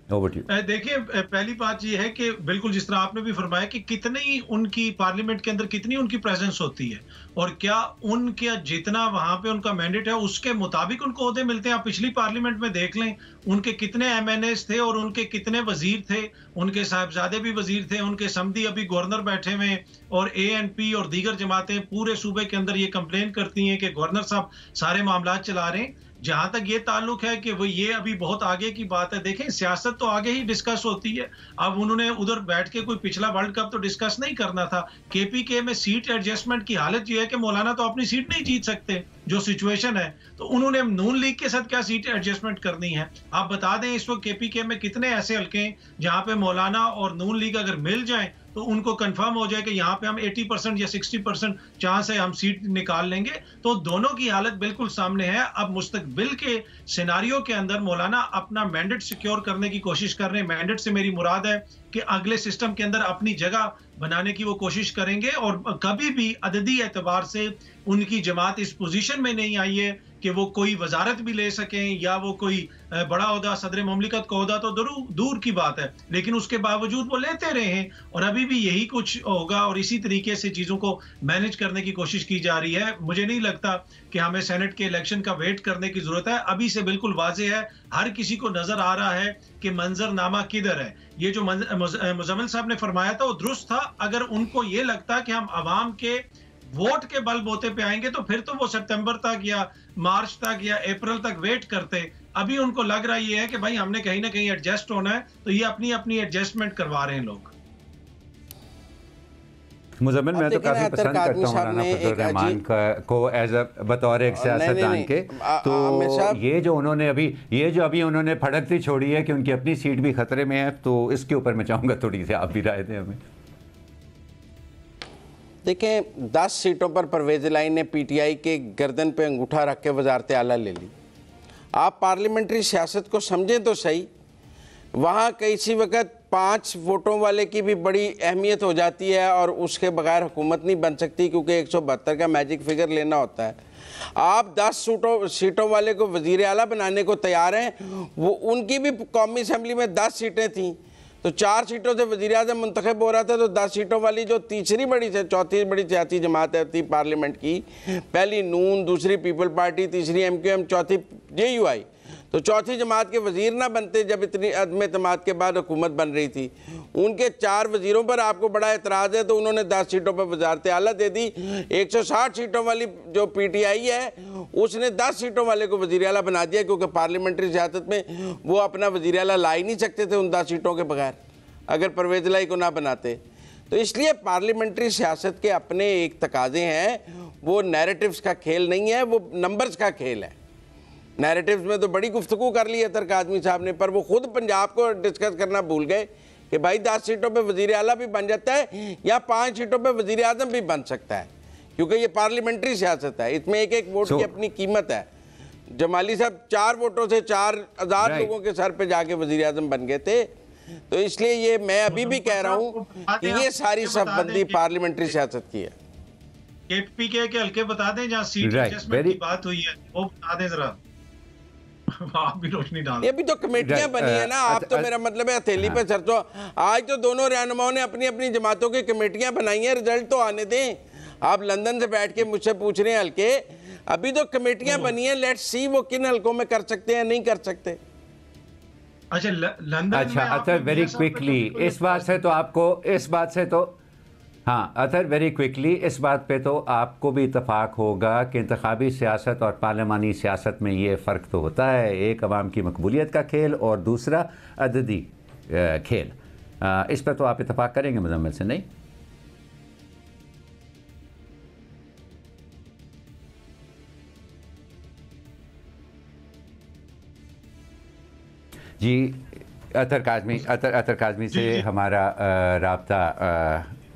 देखिए, पहली बात यह है कि बिल्कुल जिस तरह आपने भी फरमाया कि कितनी उनकी पार्लियामेंट के अंदर कितनी उनकी प्रेजेंस होती है और क्या उनके जितना वहां पे उनका मैंडेट है उसके मुताबिक उनको ओहदे मिलते हैं। आप पिछली पार्लियामेंट में देख लें उनके कितने MNAs थे और उनके कितने वजीर थे, उनके साहबजादे भी वजीर थे, उनके समधी अभी गवर्नर बैठे हुए, और ANP और दीगर जमातें पूरे सूबे के अंदर ये कंप्लेन करती हैं कि गवर्नर साहब सारे मामला चला रहे हैं। जहां तक ये ताल्लुक है कि वो ये अभी बहुत आगे की बात है। देखें, सियासत तो आगे ही डिस्कस होती है। अब उन्होंने उधर बैठ के कोई पिछला वर्ल्ड कप तो डिस्कस नहीं करना था। KPK में सीट एडजस्टमेंट की हालत ये है कि मौलाना तो अपनी सीट नहीं जीत सकते, जो सिचुएशन है, तो उन्होंने नून लीग के साथ क्या सीट एडजस्टमेंट करनी है। आप बता दें इस वक्त KPK में कितने ऐसे हल्के हैं जहां पे मौलाना और नून लीग अगर मिल जाए तो उनको कंफर्म हो जाए कि यहाँ पे हम 80% या 60% चांस है हम सीट निकाल लेंगे। तो दोनों की हालत बिल्कुल सामने है। अब मुस्तकबिल के सिनारियो के अंदर मौलाना अपना मैंडेट सिक्योर करने की कोशिश कर रहे हैं। मैंडेट से मेरी मुराद है कि अगले सिस्टम के अंदर अपनी जगह बनाने की वो कोशिश करेंगे, और कभी भी अददी एतबार से उनकी जमात इस पोजीशन में नहीं आई है कि वो कोई वजारत भी ले सकें या वो कोई बड़ा ओहदा सदर मुमलिकत का ओहदा तो दूर की बात है, लेकिन उसके बावजूद वो लेते रहे हैं और अभी भी यही कुछ होगा और इसी तरीके से चीज़ों को मैनेज करने की कोशिश की जा रही है। मुझे नहीं लगता कि हमें सेनेट के इलेक्शन का वेट करने की जरूरत है। अभी से बिल्कुल वाज़ेह है, हर किसी को नजर आ रहा है कि मंजरनामा किधर है। ये जो मुजम्मिल साहब ने फरमाया था वो दुरुस्त था। अगर उनको ये लगता कि हम आवाम के वोट के बल बोते पे आएंगे तो फिर तो वो सितंबर तक या मार्च तक या अप्रैल तक वेट करते। अभी उनको लग रहा ये है कि भाई हमने कहीं ना कहीं एडजस्ट होना है, तो ये अपनी अपनी एडजस्टमेंट करवा रहे हैं लोग। मुज़म्मिल, मैं तो काफ़ी पसंद करता हूँ मौलाना फजल रहमान को एज अ बतौर एक सियासतदान के। तो ये जो अभी उन्होंने फड़कती छोड़ी है कि उनकी अपनी सीट भी खतरे में है, तो इसके ऊपर मैं चाहूँगा थोड़ी सी आप भी राय दें हमें। देखें, 10 सीटों पर परवेज़ इलाही ने PTI के गर्दन पे अंगूठा रख के वजारत आला ले ली। आप पार्लियामेंट्री सियासत को समझें तो सही, वहाँ किसी वक्त 5 वोटों वाले की भी बड़ी अहमियत हो जाती है और उसके बगैर हुकूमत नहीं बन सकती, क्योंकि 172 का मैजिक फिगर लेना होता है। आप 10 सीटों वाले को वज़ीर आला बनाने को तैयार हैं। वो उनकी भी कौमी असम्बली में 10 सीटें थीं, तो 4 सीटों से वज़ीर आज़म मुंतखब हो रहा था, तो 10 सीटों वाली जो तीसरी बड़ी से चौथी बड़ी सियासी जमात थी पार्लियामेंट की, पहली नून, दूसरी पीपल पार्टी, तीसरी MQM, चौथी JUI, तो चौथी जमात के वज़ीर ना बनते जब इतनी अदम एतमाद के बाद हुकूमत बन रही थी। उनके 4 वज़ीरों पर आपको बड़ा एतराज़ है, तो उन्होंने 10 सीटों पर वजारत आला दे दी। 160 सीटों वाली जो PTI है उसने 10 सीटों वाले को वज़ीर आला बना दिया, क्योंकि पार्लियामेंट्री सियासत में वो अपना वज़ीर आला ला ही नहीं सकते थे उन 10 सीटों के बगैर, अगर परवेज़ इलाही को ना बनाते। तो इसलिए पार्लियामेंट्री सियासत के अपने एक तकाज़े हैं, वो नैरेटिव्स का खेल नहीं है, वो नंबर्स का खेल है। नैरेटिव्स में तो बड़ी गुफ्तगू कर ली है तर्क आदमी साहब ने, पर वो खुद पंजाब को डिस्कस करना भूल गए कि भाई 10 सीटों पे वज़ीर आला भी बन जाता है या 5 सीटों पे वज़ीर आज़म भी बन सकता है, क्योंकि ये पार्लियामेंट्री सियासत है। इसमें एक एक वोट की अपनी कीमत है। जमाली साहब 4 वोटों से 4000 लोगों के सर पे जाके वज़ीर आज़म बन गए थे। तो इसलिए ये मैं अभी भी कह रहा हूँ कि ये सारी सबबंदी पार्लियामेंट्री सियासत की है। KPK के हल्के बता दें जहाँ सीट एडजस्टमेंट की बात हुई है, वो बता दें जरा। आप भी रोशनी डाल। ये भी तो कमेटियां बनी है ना। आप तो मेरा मतलब है हथेली पे सरसों। आज तो दोनों रहनुमाओं ने अपनी अपनी जमातों की कमेटियां बनाई हैं, रिजल्ट तो आने दें। आप लंदन से बैठ के मुझसे पूछ रहे हैं हल्के, अभी तो कमेटियां बनी हैं, लेट्स सी वो किन हल्कों में कर सकते हैं, नहीं कर सकते। अच्छा, लंदन। अच्छा, वेरी क्विकली इस बात से तो हाँ अतर वेरी क्विकली इस बात पे तो आपको भी इतफाक होगा कि इंतखाबी सियासत और पार्लियामानी सियासत में ये फ़र्क तो होता है, एक अवाम की मकबूलियत का खेल और दूसरा अददी खेल। इस पर तो आप इतफाक करेंगे मुजम्मिल से, नहीं? जी अतर काज़मी से हमारा राब्ता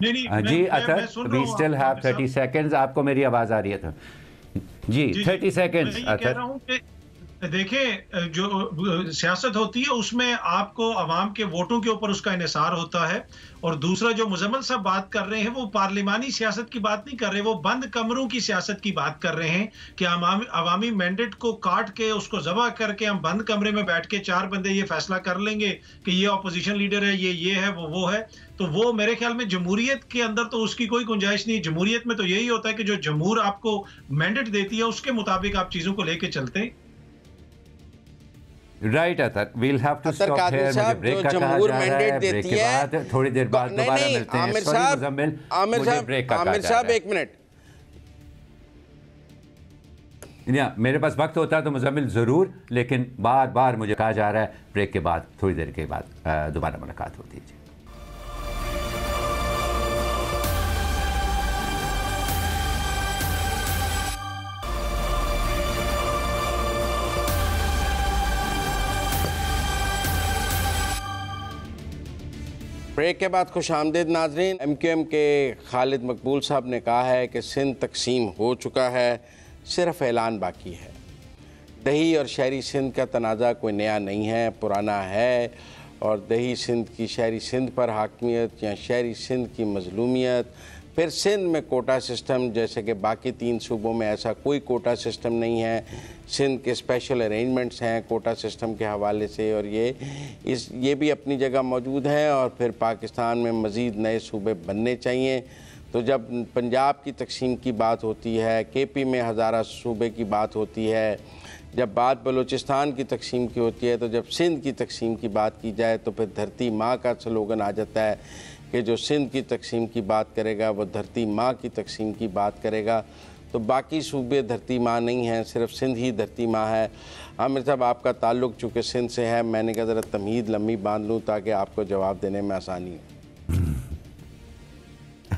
जी अतर, वी स्टिल हैव 30 सेकेंड्स। आपको मेरी आवाज़ आ रही है? तो जी 30 सेकेंड्स अतर। देखिए, जो सियासत होती है उसमें आपको अवाम के वोटों के ऊपर उसका इन्हिसार होता है। और दूसरा जो मुजम्मिल साहब बात कर रहे हैं वो पार्लिमानी सियासत की बात नहीं कर रहे, वो बंद कमरों की सियासत की बात कर रहे हैं कि अवामी मैंडेट को काट के उसको जबा करके हम बंद कमरे में बैठ के 4 बंदे ये फैसला कर लेंगे कि ये अपोजिशन लीडर है, ये है, वो है। तो वो मेरे ख्याल में जमहूरियत के अंदर तो उसकी कोई गुंजाइश नहीं। जमहूरियत में तो यही होता है कि जो जमहूर आपको मैंडेट देती है उसके मुताबिक आप चीजों को लेके चलते हैं। Right Athar, we'll have to stop here. मुझे ब्रेक का कहा जा रहा है, ब्रेक के बाद थोड़ी देर बाद दोबारा मिलते हैं। आमिर साहब 1 मिनट। मेरे पास वक्त होता तो मुजम्मिल ज़रूर, लेकिन बार बार मुझे कहा जा रहा है ब्रेक के बाद, थोड़ी देर के बाद दोबारा मुलाकात होती है। ब्रेक के बाद खुशामदीद नाजरीन। MQM के खालिद मकबूल साहब ने कहा है कि सिंध तकसीम हो चुका है, सिर्फ ऐलान बाकी है। दही और शहरी सिंध का तनाज़ा कोई नया नहीं है, पुराना है। और दही सिंध की शहरी सिंध पर हाकमियत या शहरी सिंध की मजलूमियत, फिर सिंध में कोटा सिस्टम, जैसे कि बाकी 3 सूबों में ऐसा कोई कोटा सिस्टम नहीं है। सिंध के स्पेशल अरेंजमेंट्स हैं कोटा सिस्टम के हवाले से, और ये भी अपनी जगह मौजूद हैं। और फिर पाकिस्तान में मज़ीद नए सूबे बनने चाहिए। तो जब पंजाब की तकसीम की बात होती है, KP में हज़ारा सूबे की बात होती है, जब बात बलूचिस्तान की तकसीम की होती है, तो जब सिंध की तकसीम की बात की जाए तो फिर धरती माँ का स्लोगन आ जाता है कि जो सिंध की तकसीम की बात करेगा वो धरती माँ की तकसीम की बात करेगा। तो बाकी सूबे धरती माँ नहीं हैं, सिर्फ सिंध ही धरती माँ है। आमिर साहब, आपका ताल्लुक़ चूँकि सिंध से है, मैंने कहा ज़रा तमहीद लम्बी बांध लूँ ताकि आपको जवाब देने में आसानी हो।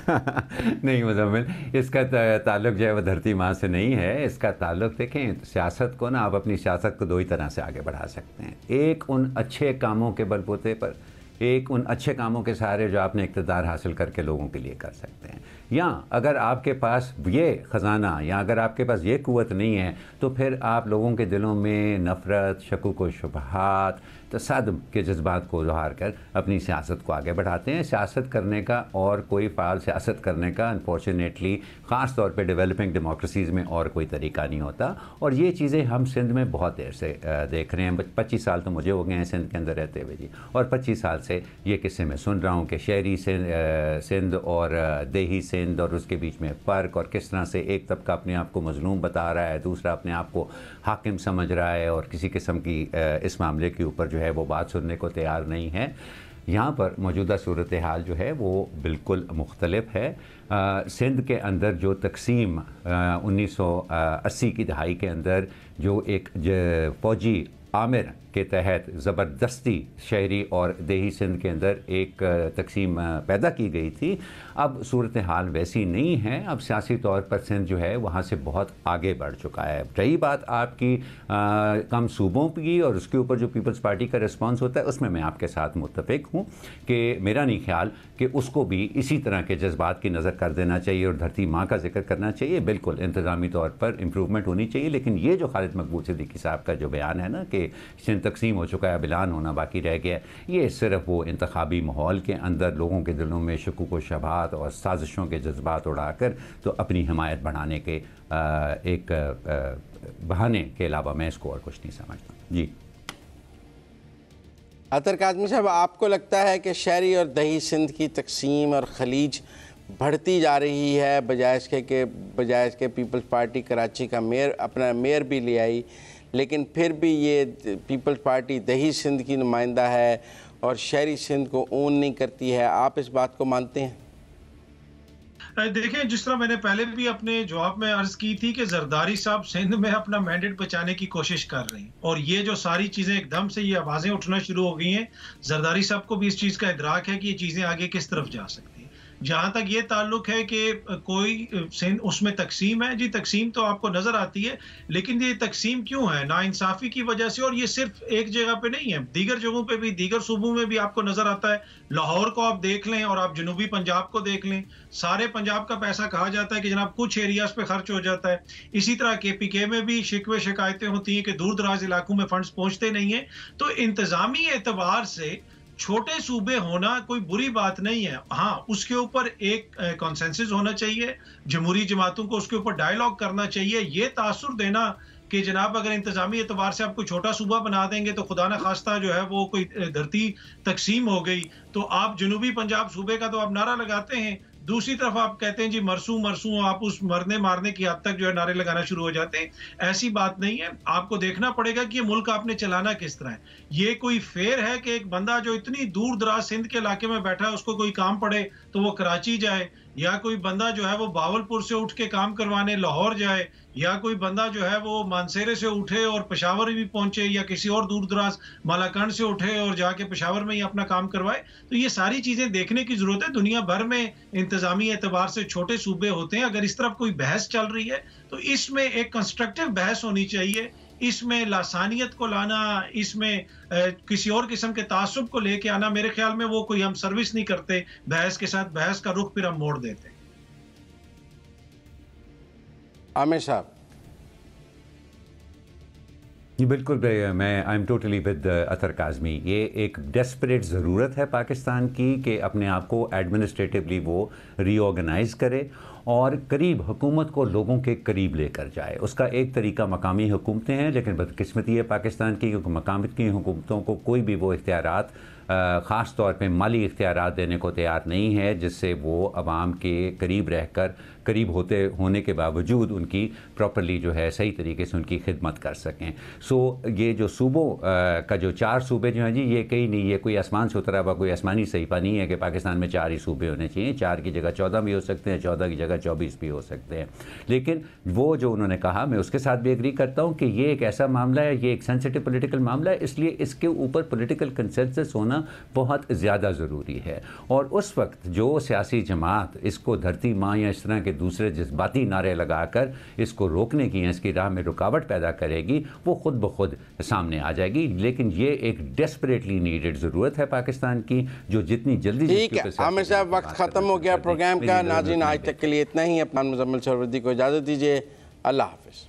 नहीं मुजम्मिल, इसका ताल्लुक़ जो है वो धरती माँ से नहीं है। इसका ताल्लुक़ देखें, सियासत को ना आप अपनी सियासत को 2 ही तरह से आगे बढ़ा सकते हैं। एक उन अच्छे कामों के बलबूते पर, एक उन अच्छे कामों के सहारे जो आपने इक़्तिदार हासिल करके लोगों के लिए कर सकते हैं। या अगर आपके पास ये ख़जाना या अगर आपके पास ये क़ुव्वत नहीं है तो फिर आप लोगों के दिलों में नफ़रत, शकुक व शुबहात, तसादुम के जज्बात को उजागर कर अपनी सियासत को आगे बढ़ाते हैं। सियासत करने का और कोई फ़ाल सियासत करने का अनफॉर्चुनेटली ख़ास तौर पे डेवलपिंग डेमोक्रेसीज़ में और कोई तरीका नहीं होता। और ये चीज़ें हम सिंध में बहुत देर से देख रहे हैं। 25 साल तो मुझे हो गए हैं सिंध के अंदर रहते हुए जी, और 25 साल से ये किस्से मैं सुन रहा हूँ कि शहरी सिंध और देही सिंध और उसके बीच में फ़र्क, और किस तरह से एक तबका अपने आप को मजलूम बता रहा है, दूसरा अपने आप को हाकिम समझ रहा है, और किसी किस्म की इस मामले के ऊपर जो है वो बात सुनने को तैयार नहीं है। यहाँ पर मौजूदा सूरत हाल जो है वो बिल्कुल मुख्तलिफ है। सिंध के अंदर जो तकसीम 1980 की दहाई के अंदर जो एक फ़ौजी आमिर के तहत ज़बरदस्ती शहरी और देही सिंध के अंदर एक तकसीम पैदा की गई थी, अब सूरत हाल वैसी नहीं है। अब सियासी तौर पर सिंध जो है वहाँ से बहुत आगे बढ़ चुका है। रही बात आपकी कम सूबों की और उसके ऊपर जो पीपल्स पार्टी का रिस्पांस होता है, उसमें मैं आपके साथ मुत्तफ़िक हूँ कि मेरा नहीं ख्याल कि उसको भी इसी तरह के जज्बात की नज़र कर देना चाहिए और धरती माँ का जिक्र करना चाहिए। बिल्कुल इंतज़ामी तौर पर इम्प्रूवमेंट होनी चाहिए, लेकिन ये जो खालिद मकबूल सिद्दीकी साहब का जो बयान है ना कि सिंध तकसीम हो चुका है, बिलान होना बाकी रह गया, ये सिर्फ वो इंतखाबी माहौल के अंदर लोगों के दिलों में शुकूक व शबहात और साजिशों के जज्बात उड़ाकर तो अपनी हिमायत बढ़ाने के एक बहाने के अलावा मैं इसको और कुछ नहीं समझता जी। अतर काज़मी साहब, आपको लगता है कि शहरी और दही सिंध की तकसीम और खलीज बढ़ती जा रही है, बजाय इसके पीपल्स पार्टी कराची का अपना मेयर भी ले आई, लेकिन फिर भी ये पीपल्स पार्टी दही सिंध की नुमाइंदा है और शहरी सिंध को ओन नहीं करती है। आप इस बात को मानते हैं? देखिए, जिस तरह मैंने पहले भी अपने जवाब में अर्ज की थी कि जरदारी साहब सिंध में अपना मैंडेट बचाने की कोशिश कर रहे हैं, और ये जो सारी चीजें एकदम से ये आवाजें उठना शुरू हो गई हैं, जरदारी साहब को भी इस चीज का इदराक है कि ये चीजें आगे किस तरफ जा सकती हैं। जहां तक ये ताल्लुक है कि कोई सिंध उसमें तकसीम है, जी तकसीम तो आपको नजर आती है, लेकिन ये तकसीम क्यों है? नाइंसाफी की वजह से। और ये सिर्फ एक जगह पे नहीं है, दीगर जगहों पे भी, दीगर सूबों में भी आपको नजर आता है। लाहौर को आप देख लें और आप जनूबी पंजाब को देख लें, सारे पंजाब का पैसा कहा जाता है कि जनाब कुछ एरियाज पे खर्च हो जाता है। इसी तरह KPK में भी शिकवे शिकायतें होती हैं कि दूर दराज इलाकों में फंड्स पहुंचते नहीं है। तो इंतजामी एतबार से छोटे सूबे होना कोई बुरी बात नहीं है। हाँ, उसके ऊपर एक कॉन्सेंसस होना चाहिए, जमहूरी जमातों को उसके ऊपर डायलॉग करना चाहिए। ये तासुर देना कि जनाब अगर इंतजामी एतबार से आप कोई छोटा सूबा बना देंगे तो खुदा न खास्ता जो है वो कोई धरती तकसीम हो गई, तो आप जनूबी पंजाब सूबे का तो आप नारा लगाते हैं, दूसरी तरफ आप कहते हैं जी मरसू मरसू, आप उस मरने मारने की हद तक जो है नारे लगाना शुरू हो जाते हैं। ऐसी बात नहीं है। आपको देखना पड़ेगा कि ये मुल्क आपने चलाना किस तरह है। ये कोई फेयर है कि एक बंदा जो इतनी दूर दराज सिंध के इलाके में बैठा है उसको कोई काम पड़े तो वो कराची जाए, या कोई बंदा जो है वो बावलपुर से उठ के काम करवाने लाहौर जाए, या कोई बंदा जो है वो मानसेरे से उठे और पेशावर भी पहुंचे, या किसी और दूर दराज मालाकंड से उठे और जाके पेशावर में ही अपना काम करवाए। तो ये सारी चीजें देखने की जरूरत है। दुनिया भर में इंतजामी एतबार से छोटे सूबे होते हैं। अगर इस तरफ कोई बहस चल रही है तो इसमें एक कंस्ट्रक्टिव बहस होनी चाहिए। इसमें लासानियत को लाना, इसमें किसी और किस्म के तासुब को लेके आना, मेरे ख्याल में वो कोई हम सर्विस नहीं करते बहस के साथ। बहस का रुख फिर हम मोड़ देते। आमिर साहब। जी बिल्कुल, मैं आई एम टोटली विद अतर काज़मी। ये एक डेस्परेट ज़रूरत है पाकिस्तान की कि अपने आप को एडमिनिस्ट्रेटिवली वो रीऑर्गेनाइज़ करे और करीब हुकूमत को लोगों के करीब लेकर जाए। उसका एक तरीका मकामी हुकूमतें हैं, लेकिन बदकिस्मती है पाकिस्तान की क्योंकि मकामी की हुकूमतों को कोई भी वो इख्तियारात ख़ास तौर पे माली इख्तियारात देने को तैयार नहीं है जिससे वो आवाम के करीब रहकर, करीब होने के बावजूद उनकी प्रॉपर्ली जो है सही तरीके से उनकी खिदमत कर सकें। सो ये जो सूबों का जो 4 सूबे जो हैं जी, ये कहीं नहीं, ये कोई आसमान से उतरा हुआ कोई आसमानी सहीफा नहीं है कि पाकिस्तान में 4 ही सूबे होने चाहिए। 4 की जगह 14 भी हो सकते हैं, 14 की जगह 24 भी हो सकते हैं। लेकिन वो जो उन्होंने कहा, मैं उसके साथ भी एग्री करता हूँ कि ये एक ऐसा मामला है, ये एक सेंसिटिव पॉलिटिकल मामला है, इसलिए इसके ऊपर पॉलिटिकल कंसेंसस होना बहुत ज़्यादा ज़रूरी है। और उस वक्त जो सियासी जमात इसको धरती माँ या इस तरह के दूसरे जज्बाती नारे लगाकर इसको रोकने की या इसकी राह में रुकावट पैदा करेगी, वो खुद ब खुद सामने आ जाएगी। लेकिन ये एक डेस्परेटली नीडेड ज़रूरत है पाकिस्तान की, जो जितनी जल्दी। ठीक है आमिर साहब, वक्त ख़त्म हो गया प्रोग्राम का। नाज़रीन आज तक के लिए इतना ही। अपना मुज़म्मिल सरवरदी को इजाज़त दीजिए। अल्लाह हाफ़िज़।